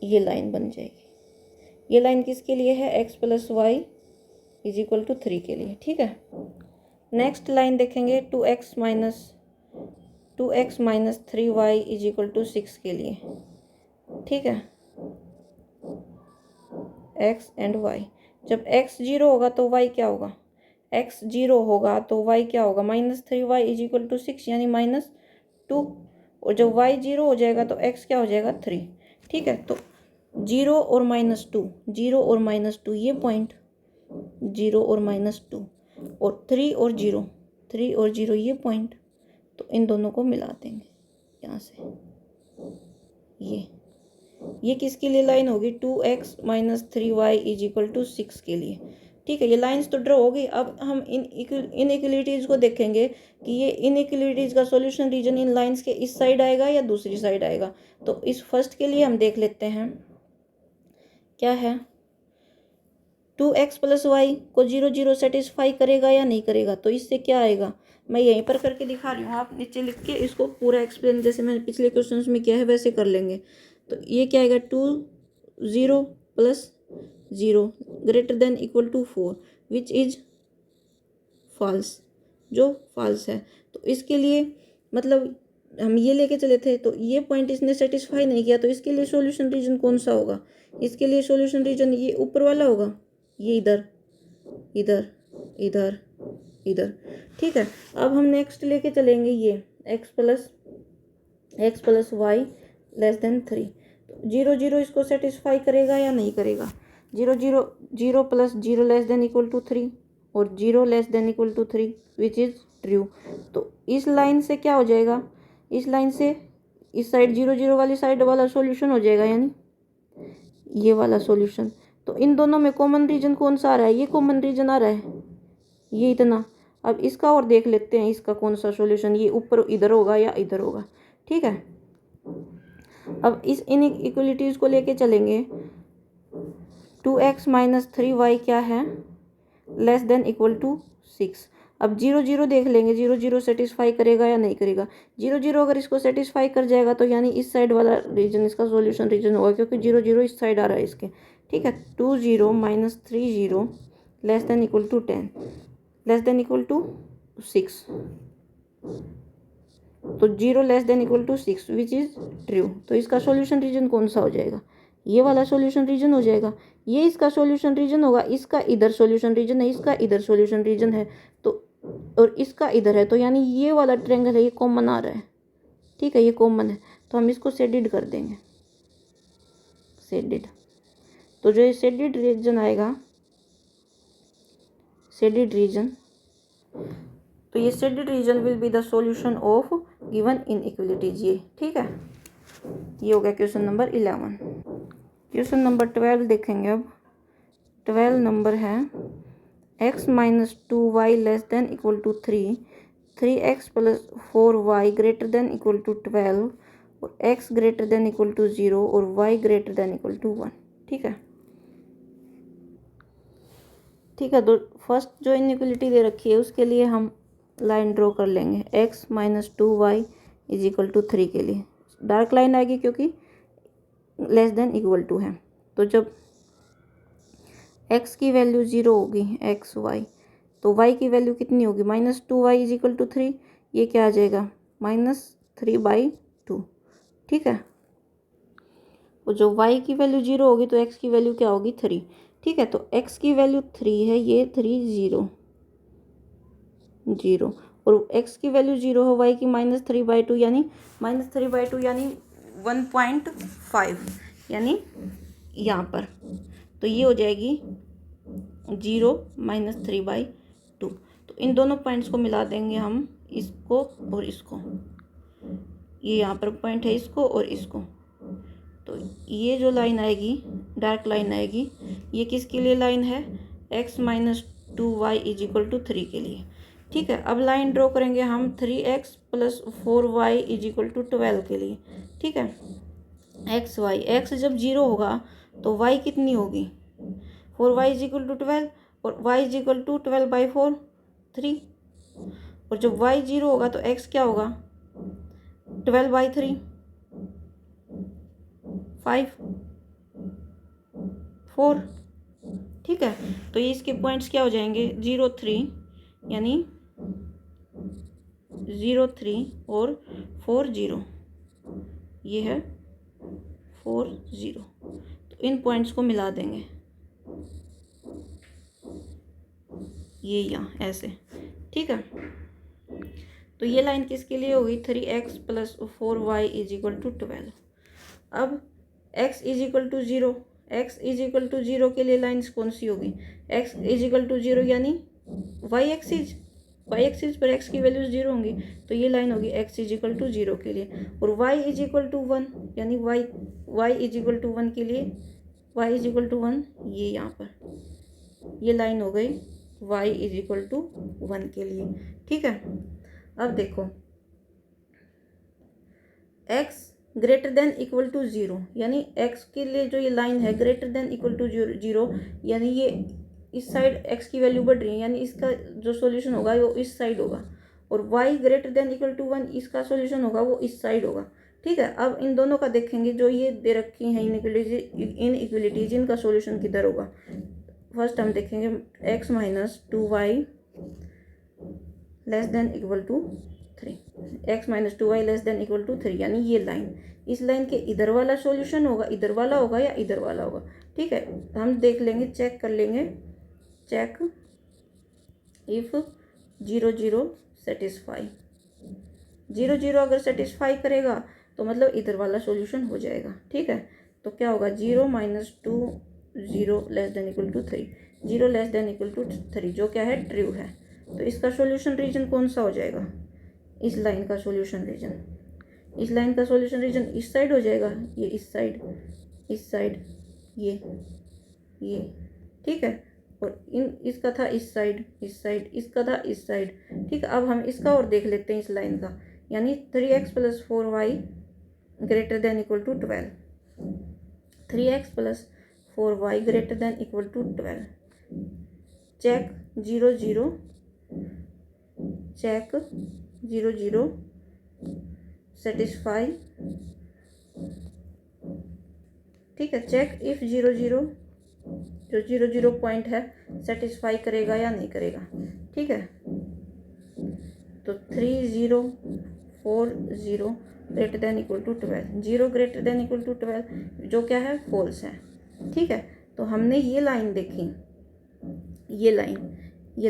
ये लाइन बन जाएगी। ये लाइन किसके लिए है, x plus y is equal to 3 के लिए। ठीक है, नेक्स्ट लाइन देखेंगे 2x minus 3y is equal to 6 के लिए। ठीक है, x एंड y, जब x 0 होगा तो y क्या होगा, x 0 होगा तो y क्या होगा minus 3y is equal to 6, यानी -2, और जब y 0 हो जाएगा तो x क्या हो जाएगा 3। ठीक है, तो 0 और -2, 0 और -2 ये पॉइंट, 0 और -2 और 3 और 0, 3 और 0 ये पॉइंट, तो इन दोनों को मिला देंगे यहाँ से। ये किसके लिए लाइन होगी, 2x minus 3y is equal to 6 के लिए। ठीक है, ये लाइंस तो ड्रॉ होगी। अब हम इनइक्वलिटीज़ को देखेंगे कि ये इनइक्वलिटीज़ का सॉल्यूशन रीजन इन लाइंस के इस साइड आएगा या दूसरी साइड आएगा। तो इस फर्स्ट के लिए हम देख लेते हैं क्या है, 2x प्लस वाई को 0 0 सेटिस्फाई करेगा या नहीं करेगा। तो इससे क्या आएगा, मैं यहीं पर करके दिखा रही हूँ, आप नीचे लिख के इसको पूरा एक्सप्लेन जैसे मैंने पिछले क्वेश्चंस में किया है वैसे कर लेंगे। तो ये क्या आएगा, 2 0 plus 0 greater than equal to 4 which is false, जो फॉल्स है। तो इसके लिए मतलब हम ये लेके चले थे, तो ये पॉइंट इसने सेटिस्फाई नहीं किया, तो इसके लिए सॉल्यूशन रीजन कौन सा होगा, इसके लिए सॉल्यूशन रीजन ये ऊपर वाला होगा, ये इधर इधर इधर इधर। ठीक है, अब हम नेक्स्ट लेके चलेंगे ये x plus y less than 3। तो 0 0 इसको सेटिस्फाई करेगा या नहीं करेगा, 0 0 0 plus 0 less than equal to 3 और 0 less than equal to 3 which is true. तो इस लाइन से क्या हो जाएगा, इस लाइन से इस साइड 0 0 वाली साइड वाला सॉल्यूशन हो जाएगा, यानी ये वाला सॉल्यूशन। तो इन दोनों में कॉमन रीजन कौन सा आ रहा है, ये कॉमन रीजन आ रहा है, ये इतना। अब इसका और देख लेते हैं इसका कौन सा सॉल्यूशन, ये ऊपर इधर होगा या इधर होगा। ठीक है, अब इस इनइक्वलिटीज को लेके चलेंगे। 2x माइनस 3y क्या है, लेस देन इक्वल टू 6। अब 0 0 देख लेंगे, 0 0 सेटिस्फाई करेगा या नहीं करेगा। 0 0 अगर इसको सेटिस्फाई कर जाएगा तो यानी इस साइड वाला रीजन इसका सॉल्यूशन रीजन होगा, क्योंकि 0 0 इस साइड आ रहा है इसके। ठीक है, 2 0 minus 3 0 less than equal to 10 less than equal to 6। तो 0 less than equal to 6 which is true. तो इसका सॉल्यूशन रीजन कौन सा हो जाएगा? ये वाला सॉल्यूशन रीजन हो जाएगा। ये इसका सॉल्यूशन रीजन होगा, इसका इधर सॉल्यूशन रीजन है, इसका इधर सॉल्यूशन रीजन है, तो और इसका इधर है, तो यानी ये वाला ट्रायंगल है, ये कॉमन आ रहा है। ठीक है, ये कॉमन है, तो हम इसको शेडेड कर देंगे, शेडेड। तो जो ये शेडेड रीजन आएगा, शेडेड रीजन, तो ये shaded region will be the solution of given inequalities. ये ठीक है, ये हो गया क्वेश्चन नंबर 11। क्वेश्चन नंबर 12 देखेंगे अब। 12 नंबर है x minus 2y less than equal to 3, 3x plus 4y greater than equal to 12 और x greater than equal to 0 और y greater than equal to 1। ठीक है, ठीक है। तो फर्स्ट जो इनइक्वालिटी दे रखी है उसके लिए हम लाइन ड्रॉ कर लेंगे, x minus 2y is equal to 3 के लिए डार्क लाइन आएगी क्योंकि लेस देन इक्वल टू है। तो जब x की वैल्यू 0 होगी, एक्स वाई, तो y की वैल्यू कितनी होगी? Minus 2y is equal to 3। ये क्या आ जाएगा? -3/2। ठीक है, और जो y की वैल्यू 0 होगी तो x की वैल्यू क्या होगी? 3। ठीक है, तो x की वैल्यू 3 है, ये 3 0 0 और x की वैल्यू 0 है, y की -3/2 यानी -3/2 यानी 1.5 यानी यहाँ पर, तो ये हो जाएगी 0 -3/2। तो इन दोनों पॉइंट्स को मिला देंगे हम, इसको और इसको। ये यहाँ पर पॉइंट है, इसको और इसको। तो ये जो लाइन आएगी, डार्क लाइन आएगी, ये किसके लिए लाइन है? x minus 2y is equal to 3 के लिए। ठीक है, अब लाइन ड्रॉ करेंगे हम 3x plus 4y is equal to 12 के लिए। ठीक है, एक्स वाई, एक्स जब 0 होगा तो y कितनी होगी? 4y इज इक्वल टू 12 और y इज इक्वल टू 12/4 3। और जब y 0 होगा तो x क्या होगा? 12/3 5 4। ठीक है, तो ये इसके पॉइंट्स क्या हो जाएंगे? 0 3 यानी 0 3 और 4 0, ये है 4 0। तो इन पॉइंट्स को मिला देंगे, ये यहाँ ऐसे। ठीक है, तो ये लाइन किसके लिए होगी? 3x plus 4y is equal to 12। अब x is equal to 0, x is equal to 0 के लिए लाइन्स कौन सी होगी? x इज इक्वल टू 0 यानी y एक्सिस पर x की वैल्यूज 0 होंगी, तो ये लाइन होगी x इज इक्वल टू 0 के लिए। और y इज इक्वल टू 1 यानी y इज इक्वल टू 1 के लिए, y इज इक्वल टू 1, ये यहाँ पर ये लाइन हो गई y इज इक्वल टू 1 के लिए। ठीक है, अब देखो x greater than equal to 0 यानी x के लिए जो ये लाइन है ग्रेटर देन इक्वल टू 0 यानी ये इस साइड x की वैल्यू बढ़ रही है, यानी इसका जो सॉल्यूशन होगा वो इस साइड होगा। और y greater than equal to 1, इसका सॉल्यूशन होगा वो इस साइड होगा। ठीक है, अब इन दोनों का देखेंगे, जो ये दे रखी हैं इनइक्वलिटीज, इनका सॉल्यूशन किधर होगा? फर्स्ट हम देखेंगे x minus 2y less than equal to 3, x minus 2y less than equal to 3 यानी ये लाइन, इस लाइन के इधर वाला सॉल्यूशन होगा, इधर वाला होगा या इधर वाला होगा। ठीक है, हम देख लेंगे, चेक कर लेंगे, चेक इफ 0 0 सेटिस्फाई, 0 0 अगर सेटिस्फाई करेगा तो मतलब इधर वाला सॉल्यूशन हो जाएगा। ठीक है, तो क्या होगा? 0 -2 0 less than equal to 3, 0 less than equal to 3 जो क्या है? ट्रू है। तो इसका सॉल्यूशन रीजन कौन सा हो जाएगा? इस लाइन का सॉल्यूशन रीजन, इस लाइन का सॉल्यूशन रीजन इस साइड हो जाएगा, ये इस साइड, इस साइड, ये। ठीक है, और इसका था इस साइड, इस साइड, इसका था इस साइड। ठीक है, अब हम इसका और देख लेते हैं इस लाइन का, यानी 3x plus 4y greater than equal to 12, 3x plus 4y greater than equal to 12। Check 0 0, check 0 0 satisfy. ठीक है, चेक इफ 0 0, जो 0 0 पॉइंट है सेटिस्फाई करेगा या नहीं करेगा। ठीक है, तो 3 0 4 0 greater than equal to 12, 0 greater than equal to 12 जो क्या है, फॉल्स है। ठीक है, तो हमने ये लाइन देखी, ये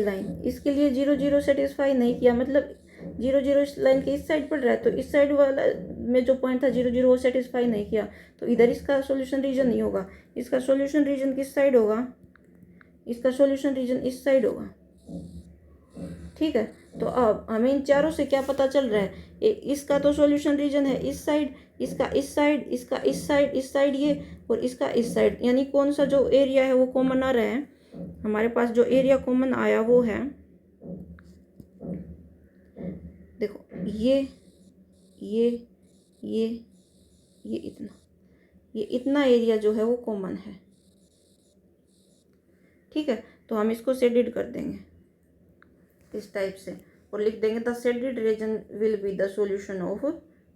लाइन इसके लिए 0 0 सेटिस्फाई नहीं किया, मतलब 0 0 इस लाइन के इस साइड पड़ रहा है, तो इस साइड वाला में जो पॉइंट था 0 0 वो सेटिस्फाई नहीं किया, तो इधर इसका सॉल्यूशन रीजन नहीं होगा। इसका सॉल्यूशन रीजन किस साइड होगा, इसका सॉल्यूशन रीजन इस साइड होगा। ठीक है, तो अब हमें इन चारों से क्या पता चल रहा है, इसका तो सॉल्यूशन रीजन है इस साइड, इसका इस साइड, इसका इस साइड ये, और इसका इस साइड, यानी कौन सा जो एरिया है वो कॉमन आ रहा है। हमारे पास जो एरिया कॉमन आया वो है, देखो ये इतना एरिया जो है वो कॉमन है। ठीक है, तो हम इसको शेडेड कर देंगे इस टाइप से और लिख देंगे the shaded region will be the solution of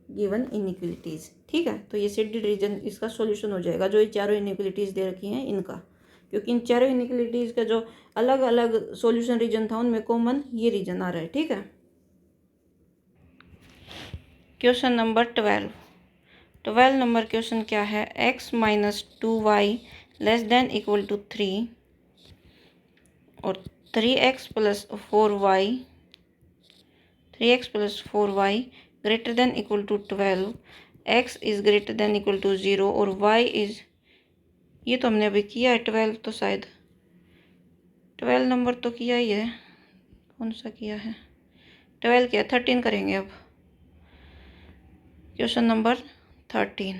given inequalities. ठीक है, तो ये शेडेड रीजन इसका सॉल्यूशन हो जाएगा, जो ये चारों इनइक्वलिटीज दे रखी हैं इनका, क्योंकि इन चारों इनइक्वलिटीज का जो अलग अलग सॉल्यूशन रीजन था उनमें कॉमन ये रीजन आ रहा है। ठीक है, क्वेश्चन नंबर 12 नंबर क्वेश्चन क्या है, x minus 2y less than equal to 3 और 3x plus 4y greater than equal to 12, x is greater than equal to 0 और y इज़, ये तो हमने अभी किया है 12, तो शायद 12 नंबर तो किया ही है, कौन सा किया है, 12 किया, 13 करेंगे अब। क्वेश्चन नंबर 13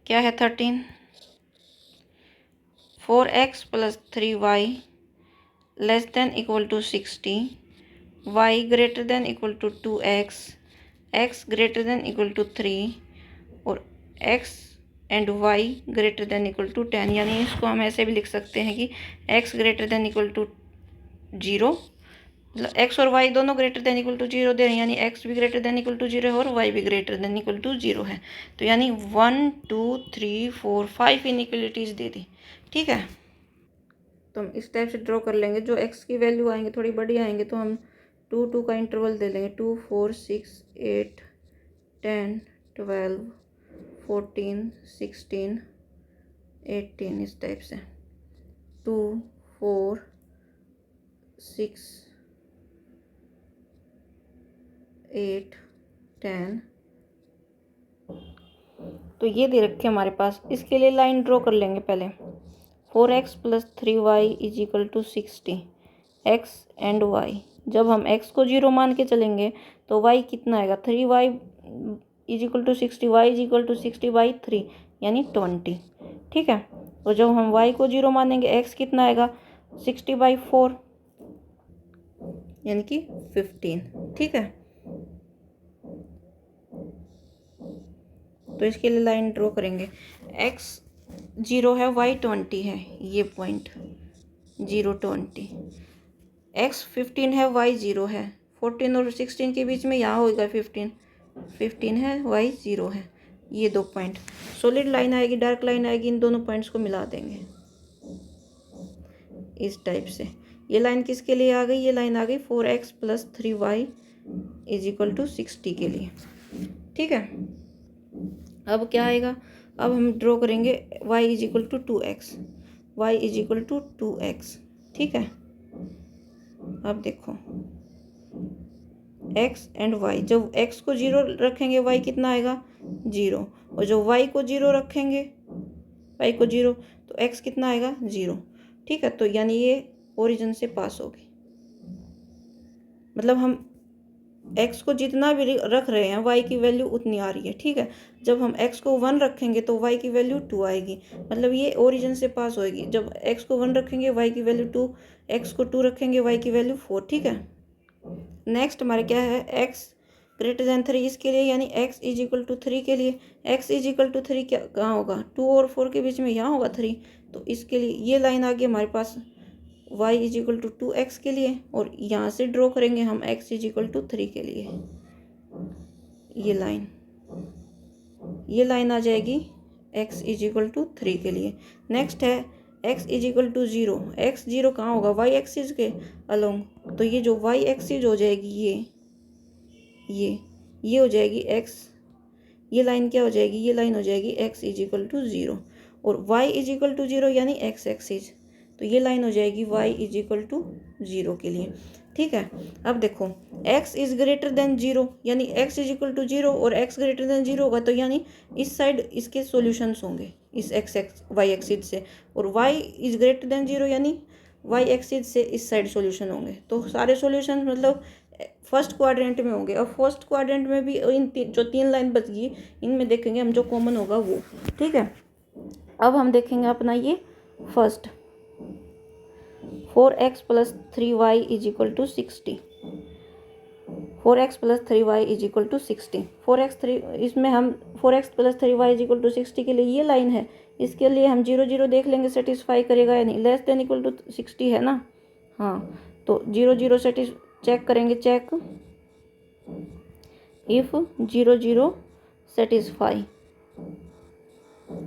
क्या है 13, 4x plus 3y less than equal to 60, y greater than equal to 2x, x greater than equal to 3 और x and y greater than equal to 10, यानी इसको हम ऐसे भी लिख सकते हैं कि x greater than equal to 0, मतलब x और y दोनों ग्रेटर देन इक्वल टू 0 दे रहे हैं, यानी x भी ग्रेटर देन इक्वल टू 0 है और y भी ग्रेटर देन इक्वल टू 0 है, तो यानी 1 2 3 4 5 इनइक्वलिटीज़ दे दी। ठीक है, तो हम इस टाइप से ड्रॉ कर लेंगे, जो x की वैल्यू आएंगे थोड़ी बड़ी आएंगे तो हम 2 2 का इंटरवल दे लेंगे, 2 4 6 8 10 12 14 16 18, इस टाइप से 2 4 6 8 10, तो ये दे रखे हमारे पास। इसके लिए लाइन ड्रॉ कर लेंगे पहले, 4x plus 3y is equal to 60, x and y, जब हम x को 0 मान के चलेंगे तो y कितना आएगा, 3y is equal to 60, y is equal to 60 by 3 यानी 20। ठीक है, और जब हम y को 0 मानेंगे x कितना आएगा, 60 बाई 4 यानी कि 15। ठीक है, तो इसके लिए लाइन ड्रॉ करेंगे, x 0 है, y 20 है, ये पॉइंट 0 20, x 15 है, y 0 है, 14 और 16 के बीच में यहाँ होगा 15 है, y 0 है, ये दो पॉइंट। सॉलिड लाइन आएगी, डार्क लाइन आएगी, इन दोनों पॉइंट्स को मिला देंगे इस टाइप से। ये लाइन किसके लिए आ गई, ये लाइन आ गई 4x plus 3y is equal to 60 के लिए। ठीक है, अब क्या आएगा, अब हम ड्रॉ करेंगे y is equal to 2x, y is equal to 2x। ठीक है, अब देखो x एंड y, जब x को 0 रखेंगे y कितना आएगा 0, और जब y को 0 रखेंगे, y को 0 तो x कितना आएगा 0। ठीक है, तो यानी ये ओरिजिन से पास होगी, मतलब हम x को जितना भी रख रहे हैं y की वैल्यू उतनी आ रही है। ठीक है, जब हम x को 1 रखेंगे तो y की वैल्यू 2 आएगी, मतलब ये ओरिजिन से पास होएगी। जब x को 1 रखेंगे y की वैल्यू 2, x को 2 रखेंगे y की वैल्यू 4। ठीक है, नेक्स्ट हमारे क्या है, x ग्रेटर देन 3, इसके लिए यानी x इज इक्वल टू 3 के लिए, x इज इक्वल टू 3 क्या कहाँ होगा, 2 और 4 के बीच में यहाँ होगा 3, तो इसके लिए ये लाइन आ गई हमारे पास y is equal to 2x के लिए, और यहाँ से ड्रॉ करेंगे हम x इज इक्वल टू 3 के लिए, ये लाइन आ जाएगी x इज इक्वल टू 3 के लिए। नेक्स्ट है x is equal to 0, x 0 कहाँ होगा, y एक्सिस के अलोंग, तो ये जो y एक्सिस हो जाएगी ये हो जाएगी x, ये लाइन क्या हो जाएगी, ये लाइन हो जाएगी x इज इक्वल टू 0, और y इज इक्वल टू 0 यानी x एक्सिस, तो ये लाइन हो जाएगी y इज इक्वल टू 0 के लिए। ठीक है, अब देखो x इज ग्रेटर देन 0 यानी x इज इक्वल टू 0 और x ग्रेटर देन 0 होगा, तो यानी इस साइड इसके सॉल्यूशंस होंगे इस y एक्सिस से, और y इज ग्रेटर देन 0 यानी y एक्सिस से इस साइड सॉल्यूशन होंगे। तो सारे सॉल्यूशन मतलब फर्स्ट क्वाड्रेंट में होंगे। अब फर्स्ट क्वाड्रेंट में भी जो 3 लाइन बच गई इनमें देखेंगे हम जो कॉमन होगा वो। ठीक है, अब हम देखेंगे अपना ये first 4x plus 3y is equal to 60, 4x plus 3y is equal to 60, 4x इसमें हम 4x plus 3y is equal to 60 के लिए ये लाइन है, इसके लिए हम 0 0 देख लेंगे सेटिस्फाई करेगा या नहीं, लेस देन इक्वल टू 60 है ना, हाँ, तो 0 0 चेक करेंगे, चेक इफ 0 0 सेटिस्फाई।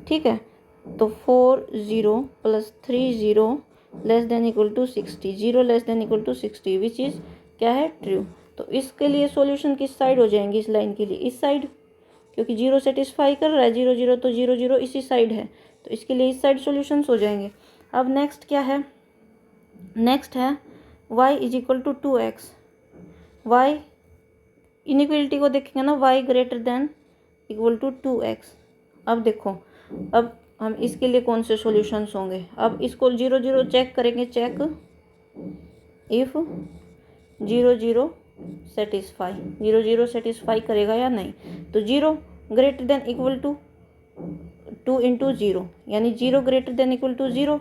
ठीक है, तो 4 0 plus 3 0 less than equal to 60, 0 less than equal to 60 which is क्या है, ट्रू। तो इसके लिए सॉल्यूशन किस साइड हो जाएंगे, इस लाइन के लिए इस साइड, क्योंकि 0 सेटिस्फाई कर रहा है, 0 0 तो 0 0 इसी साइड है, तो इसके लिए इस साइड सॉल्यूशंस हो जाएंगे। अब नेक्स्ट क्या है, नेक्स्ट है y is equal to 2x, y inequality को देखेंगे ना, y greater than equal to 2x। अब देखो, अब हम इसके लिए कौन से सॉल्यूशंस होंगे, अब इसको 0 0 चेक करेंगे, चेक इफ 0 0 सेटिस्फाई, 0 0 सेटिस्फाई करेगा या नहीं, तो 0 greater than equal to 2 into 0 यानी 0 ग्रेटर देन इक्वल टू 0,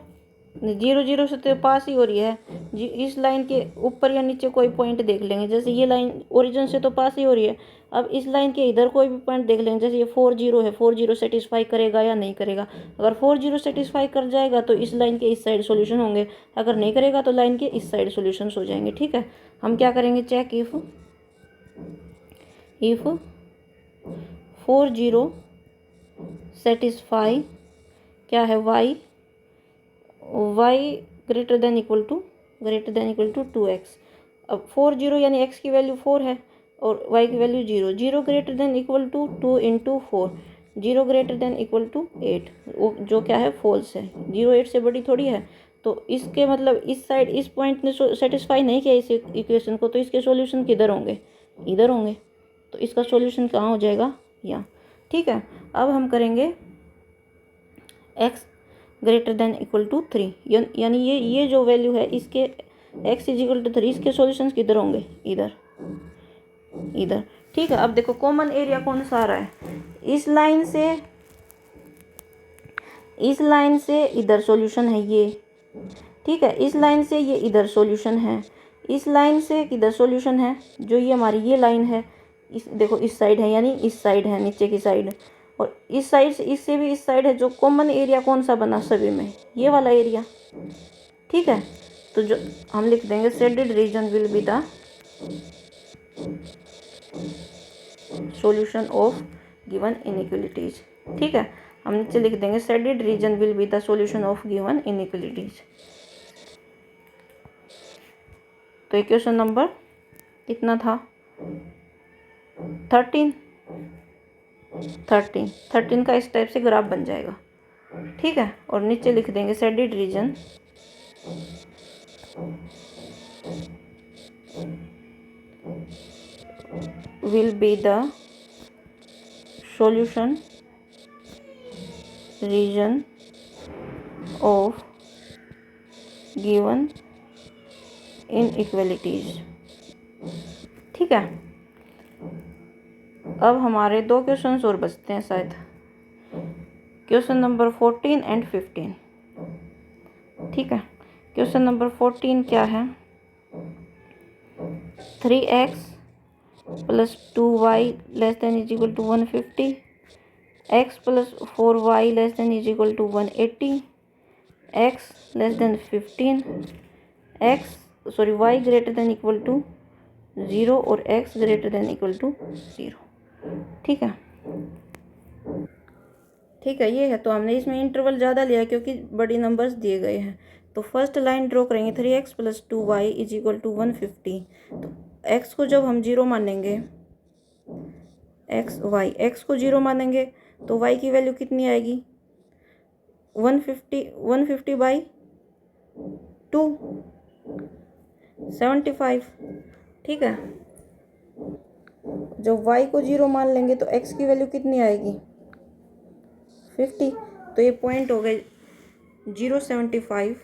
0 0 से तो पास ही हो रही है, इस लाइन के ऊपर या नीचे कोई पॉइंट देख लेंगे, जैसे ये लाइन ओरिजिन से तो पास ही हो रही है, अब इस लाइन के इधर कोई भी पॉइंट देख लेंगे, जैसे ये 4 0 है, 4 0 सेटिस्फाई करेगा या नहीं करेगा, अगर 4 0 सेटिस्फाई कर जाएगा तो इस लाइन के इस साइड सॉल्यूशन होंगे, अगर नहीं करेगा तो लाइन के इस साइड सॉल्यूशंस हो जाएंगे। ठीक है, हम क्या करेंगे, चेक इफ 4 0 सेटिस्फाई क्या है, y greater than equal to 2x। अब 4 0 यानी x की वैल्यू 4 है और y की value 0, 0 greater than equal to 2 into 4, 0 greater than equal to 8, वो जो क्या है फॉल्स है, 0 8 से बड़ी थोड़ी है, तो इसके मतलब इस साइड इस पॉइंट ने सेटिस्फाई नहीं किया इस इक्वेशन को, तो इसके सॉल्यूशन किधर होंगे, इधर होंगे, तो इसका सॉल्यूशन कहाँ हो जाएगा, यहाँ। ठीक है, अब हम करेंगे x greater than equal to 3, यानी ये जो वैल्यू है इसके x इज इक्वल टू 3, इसके सॉल्यूशंस किधर होंगे, इधर इधर। ठीक है, अब देखो कॉमन एरिया कौन सा आ रहा है, इस लाइन से इधर सॉल्यूशन है ये। ठीक है, इस लाइन से ये इधर सॉल्यूशन है, इस लाइन से इधर सॉल्यूशन है, जो ये हमारी ये लाइन है, इस देखो इस साइड है, यानी इस साइड है, नीचे की साइड, और इस साइड से इससे भी इस साइड है, जो कॉमन एरिया कौन सा बना सभी में, ये वाला एरिया। ठीक है, तो जो हम लिख देंगे shaded region will be the solution of given inequalities. ठीक है, हम नीचे लिख देंगे shaded region will be the solution of given inequalities. तो इक्वेशन नंबर कितना था, 13 का इस टाइप से ग्राफ बन जाएगा। ठीक है, और नीचे लिख देंगे shaded region will be the solution region of given inequalities। ठीक है, अब हमारे 2 क्वेश्चंस और बचते हैं शायद, क्वेश्चन नंबर 14 एंड 15। ठीक है, क्वेश्चन नंबर 14 क्या है, 3x plus 2y less than is equal to 150, x plus 4y less than is equal to 180, x less than 15, y greater than equal to 0 और x greater than equal to 0। ठीक है, ठीक है, ये है। तो हमने इसमें इंटरवल ज़्यादा लिया है क्योंकि बड़ी नंबर्स दिए गए हैं। तो फर्स्ट लाइन ड्रॉ करेंगे 3x + 2y = 150। तो x को जब हम 0 मानेंगे, x को 0 मानेंगे तो y की वैल्यू कितनी आएगी? 150/2 75। ठीक है, जब y को 0 मान लेंगे तो x की वैल्यू कितनी आएगी? 50। तो ये पॉइंट हो गए 0.75,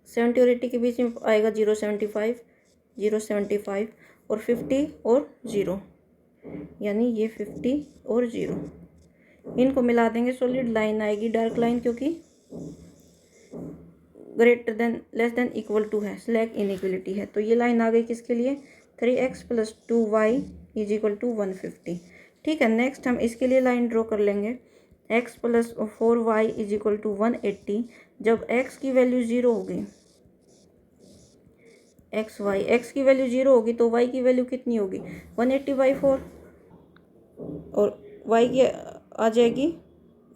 70 और 80 के बीच में आएगा 0.75, 0.75 और 50 और 0, यानी ये 50 और 0, इनको मिला देंगे, सॉलिड लाइन आएगी, डार्क लाइन, क्योंकि greater than less than equal to है, स्लैक इनइक्वलिटी है। तो ये लाइन आ गई किसके लिए? 3x + 2y = 150। ठीक है, नेक्स्ट हम इसके लिए लाइन ड्रॉ कर लेंगे, x + 4y = 180। जब x की वैल्यू 0 होगी, x की वैल्यू 0 होगी तो y की वैल्यू कितनी होगी? 180/4 और y की आ जाएगी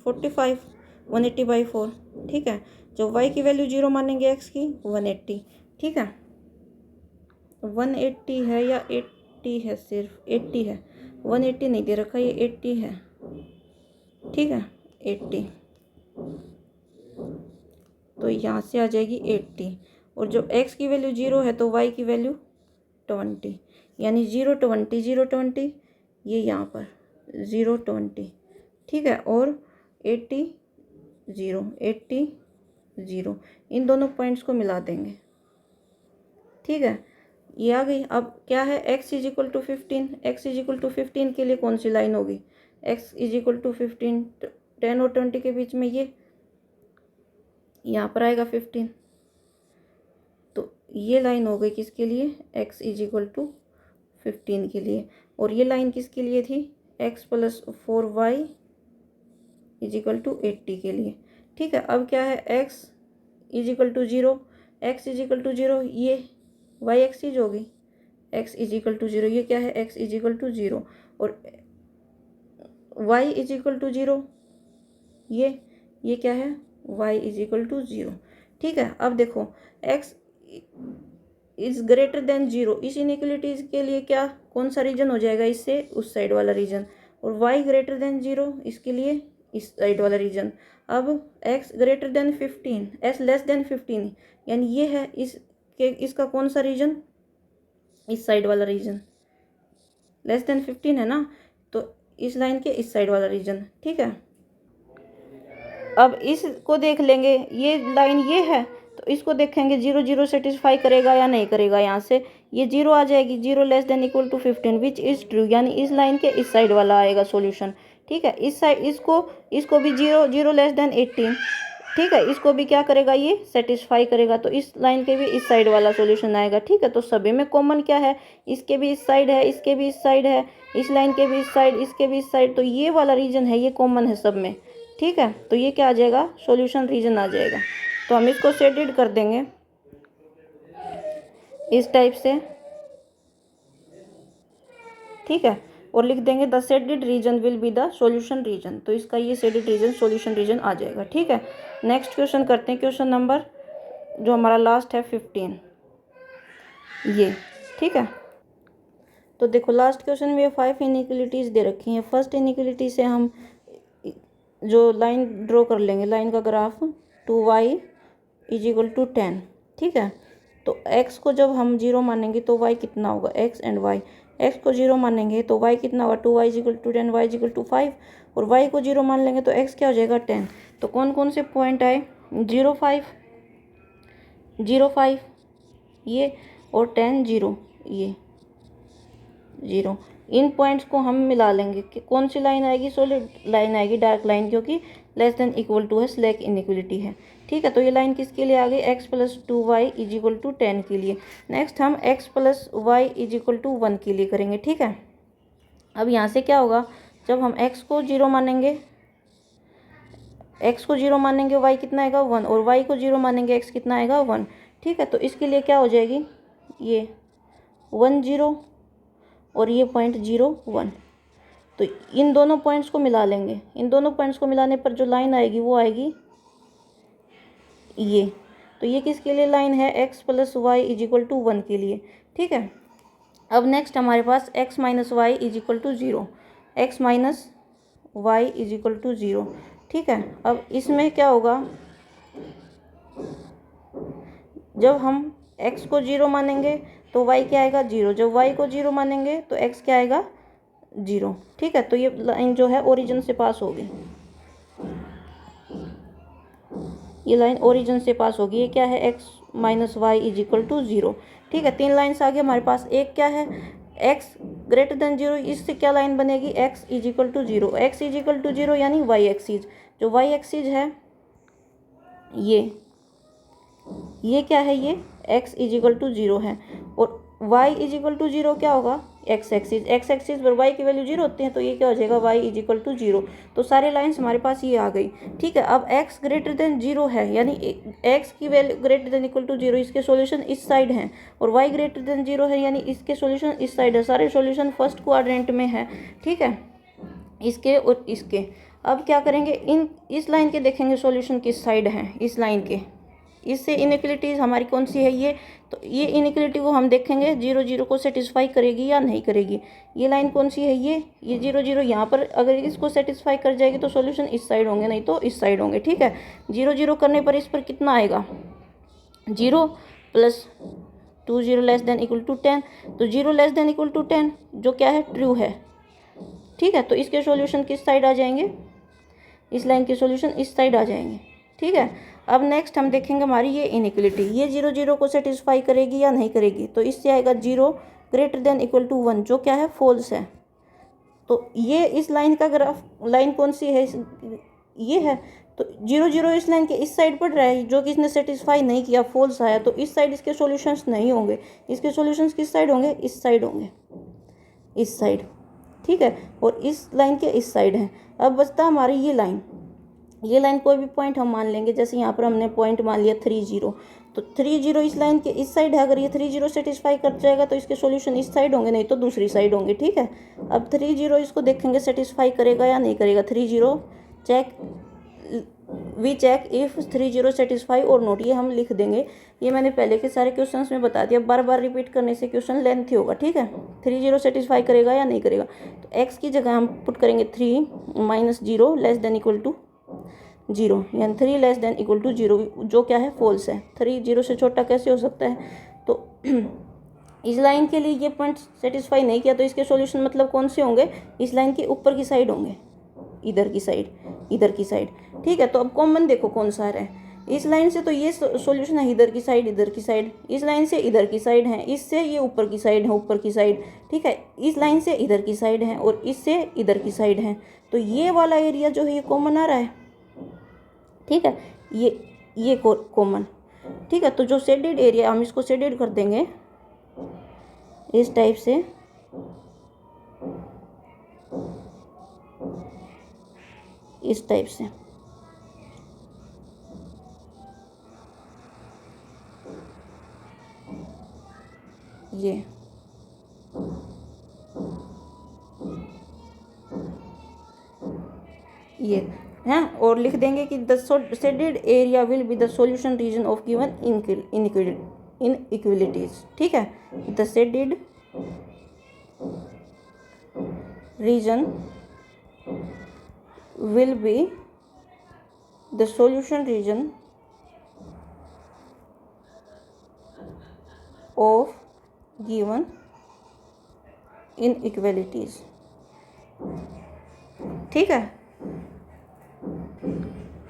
45, 180/4। ठीक है, जो y की वैल्यू 0 मानेंगे x की 180। ठीक है, 180 है या 80 है? सिर्फ 80 है, 180 नहीं दे रखा, ये 80 है। ठीक है, 80, तो यहाँ से आ जाएगी 80। और जब x की वैल्यू 0 है तो y की वैल्यू 20, यानी 0.20, 0.20, ये यहाँ पर 0.20। ठीक है, और 80, 0, 80, 0, इन दोनों पॉइंट्स को मिला देंगे। ठीक है, ये आ गई। अब क्या है? x = 15, x = 15 के लिए कौन सी लाइन होगी? x = 15, 10 और 20 के बीच में ये यहाँ पर आएगा 15। तो ये लाइन हो गई किसके लिए? x = 15 के लिए। और ये लाइन किसके लिए थी? x + 4y = 80 के लिए। ठीक है, अब क्या है? x = 0, x = 0, ये y एक्सिस होगी, x = 0, ये क्या है? x = 0 और y = 0, ये क्या है? y = 0। ठीक है, अब देखो x इज ग्रेटर देन 0, इस इनइक्वलिटीज के लिए क्या, कौन सा रीजन हो जाएगा? इससे उस साइड वाला रीजन। और y ग्रेटर देन 0, इसके लिए इस साइड वाला रीजन। अब x greater then 15, s less than 15, यानी ये है इसका कौन सा रीजन? इस साइड वाला रीजन। लेस देन 15 है ना, तो इस लाइन के इस साइड वाला रीजन। ठीक है, अब इसको देख लेंगे, ये लाइन ये है, तो इसको देखेंगे 0, 0 सेटिस्फाई करेगा या नहीं करेगा। यहाँ से ये 0 आ जाएगी, 0 less than equal to 15 which is true, यानी इस लाइन के इस साइड वाला आएगा सॉल्यूशन। ठीक है, इस साइड इसको भी 0, 0 लेस देन 18। ठीक है, इसको भी क्या करेगा? ये सेटिस्फाई करेगा, तो इस लाइन के भी इस साइड वाला सॉल्यूशन आएगा। ठीक है, तो सभी में कॉमन क्या है? इसके भी इस साइड है, इसके भी इस साइड है, इस लाइन के भी इस साइड, इसके भी इस साइड, तो ये वाला रीजन है, ये कॉमन है सब में। ठीक है, तो ये क्या आ जाएगा? सॉल्यूशन रीजन आ जाएगा। तो हम इसको शेडेड कर देंगे इस टाइप से। ठीक है, और लिख देंगे the shaded region will be the solution region. तो इसका ये शेडेड रीजन सॉल्यूशन रीजन आ जाएगा। ठीक है, नेक्स्ट क्वेश्चन करते हैं, क्वेश्चन नंबर जो हमारा लास्ट है 15 ये। ठीक है, तो देखो लास्ट क्वेश्चन में 5 इनइक्वलिटीज दे रखी हैं। फर्स्ट इनइक्वलिटी से हम जो लाइन ड्रॉ कर लेंगे, लाइन का ग्राफ 2y = 10। ठीक है, तो x को जब हम 0 मानेंगे तो y कितना होगा? x एंड y, x को 0 मानेंगे तो y कितना होगा? 2y = 10, y = 5, और y को 0 मान लेंगे तो x क्या हो जाएगा? 10। तो कौन कौन से पॉइंट आए? 0, 5, 0, 5 ये, और 10, 0 ये 0, इन पॉइंट्स को हम मिला लेंगे कि कौन सी लाइन आएगी? सॉलिड लाइन आएगी, डार्क लाइन, क्योंकि लेस देन इक्वल टू है, स्लैक इनइक्वलिटी है। ठीक है, तो ये लाइन किसके लिए आ गई? x + 2y = 10 के लिए। नेक्स्ट हम x + y = 1 के लिए करेंगे। ठीक है, अब यहाँ से क्या होगा? जब हम x को 0 मानेंगे, y कितना आएगा? 1, और y को 0 मानेंगे, x कितना आएगा? 1। ठीक है, तो इसके लिए क्या हो जाएगी? ये 1, 0 और ये पॉइंट 0, 1। तो इन दोनों पॉइंट्स को मिला लेंगे। इन दोनों पॉइंट्स को मिलाने पर जो लाइन आएगी वो आएगी ये। तो ये किसके लिए लाइन है, x + y = 1 के लिए। ठीक है, अब नेक्स्ट हमारे पास x - y = 0, x - y = 0। ठीक है, अब इसमें क्या होगा, जब हम x को 0 मानेंगे तो y क्या आएगा, 0। जब y को 0 मानेंगे तो x क्या आएगा, 0। ठीक है, तो ये लाइन जो है ओरिजिन से पास होगी, ये लाइन ओरिजिन से पास होगी। ये क्या है, x - y = 0। ठीक है, 3 लाइन्स आगे हमारे पास। एक क्या है, x > 0, इससे क्या लाइन बनेगी, x = 0। x = 0 यानी y एक्सिस, जो y एक्सिस है ये क्या है, ये x = 0 है। और y = 0 क्या होगा, x एक्सिस। x एक्सिस पर y की वैल्यू 0 होती है, तो ये क्या हो जाएगा, y = 0। तो सारे लाइंस हमारे पास ये आ गई। ठीक है, अब x > 0 है, यानी x की वैल्यू > 0, इसके सॉल्यूशन इस साइड हैं। और y > 0 है, यानी इसके सॉल्यूशन इस साइड है। सारे सॉल्यूशन फर्स्ट क्वाड्रेंट में है। ठीक है, इसके और इसके। अब क्या करेंगे, इस लाइन के देखेंगे सॉल्यूशन किस साइड है, इस लाइन के। इससे इनइक्वलिटीज़ हमारी कौन सी है, ये। तो ये इनइक्वलिटी को हम देखेंगे 0 0 को सेटिस्फाई करेगी या नहीं करेगी। ये लाइन कौन सी है, ये 0 0 यहाँ पर अगर इसको सेटिस्फाई कर जाएगी तो सॉल्यूशन इस साइड होंगे, नहीं तो इस साइड होंगे। ठीक है, 0 0 करने पर इस पर कितना आएगा, 0 + 2 0 <= 10। तो 0 <= 10 जो क्या है, ट्रू है। ठीक है, तो इसके सॉल्यूशन किस साइड आ जाएंगे, इस लाइन के सॉल्यूशन इस साइड आ जाएंगे। ठीक है, अब नेक्स्ट हम देखेंगे हमारी ये इनइक्वलिटी, ये 0 0 को सेटिस्फाई करेगी या नहीं करेगी। तो इससे आएगा 0 > 1, जो क्या है, फॉल्स है। तो ये इस लाइन का ग्राफ, लाइन कौन सी है, ये है। तो 0 0 इस लाइन के इस साइड पड़ रहा है, जो कि इसने सेटिस्फाई नहीं किया, फॉल्स आया। तो इस साइड इसके सॉल्यूशंस नहीं होंगे। इसके सॉल्यूशंस किस साइड होंगे, इस साइड होंगे, इस साइड। ठीक है, और इस लाइन के इस साइड है। अब बचता हमारी ये लाइन। ये लाइन कोई भी पॉइंट हम मान लेंगे, जैसे यहाँ पर हमने पॉइंट मान लिया 3 0। तो 3 0 इस लाइन के इस साइड है। अगर ये 3 0 सेटिस्फाई कर जाएगा तो इसके सॉल्यूशन इस साइड होंगे, नहीं तो दूसरी साइड होंगे। ठीक है, अब 3 0 इसको देखेंगे सेटिस्फाई करेगा या नहीं करेगा। 3 0 check, we check if 3 0 satisfy और नोट, ये हम लिख देंगे। ये मैंने पहले के सारे क्वेश्चंस में बता दिया, बार बार रिपीट करने से क्वेश्चन लेंथी होगा। ठीक है, 3 0 सेटिस्फाई करेगा या नहीं करेगा। तो x की जगह हम पुट करेंगे 3 - 0 <= 0, यानी 3 <= 0, जो क्या है, फॉल्स है। 3 0 से छोटा कैसे हो सकता है। तो इस लाइन के लिए ये पॉइंट सेटिस्फाई नहीं किया, तो इसके सॉल्यूशन मतलब कौन से होंगे, इस लाइन के ऊपर की साइड होंगे, इधर की साइड, इधर की साइड। ठीक है, तो अब कॉमन देखो कौन सा है, इस लाइन से तो ये सॉल्यूशन है इधर की साइड, इधर की साइड। इस लाइन से इधर की साइड है, इससे ये ऊपर की साइड है, ऊपर की साइड। ठीक है, इस लाइन से इधर की साइड है और इससे इधर की साइड है। तो ये वाला एरिया जो है ये कॉमन आ रहा है। ठीक है, ये कॉमन। ठीक है, तो जो शेडेड एरिया, हम इसको शेडेड कर देंगे इस टाइप से, इस टाइप से। ये हैं, और लिख देंगे कि the shaded area will be the solution region of given inequalities. ठीक है, the shaded region will be the solution region of given inequalities. ठीक है,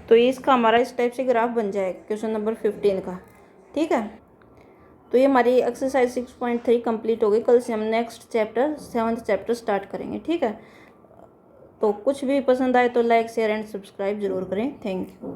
तो इसका हमारा इस टाइप से ग्राफ बन जाएगा क्वेश्चन नंबर 15 का। ठीक है, तो ये हमारी एक्सरसाइज 6.3 कंप्लीट हो गई। कल से हम next chapter 7th chapter start करेंगे। ठीक है, तो कुछ भी पसंद आए तो लाइक शेयर एंड सब्सक्राइब जरूर करें। Thank you.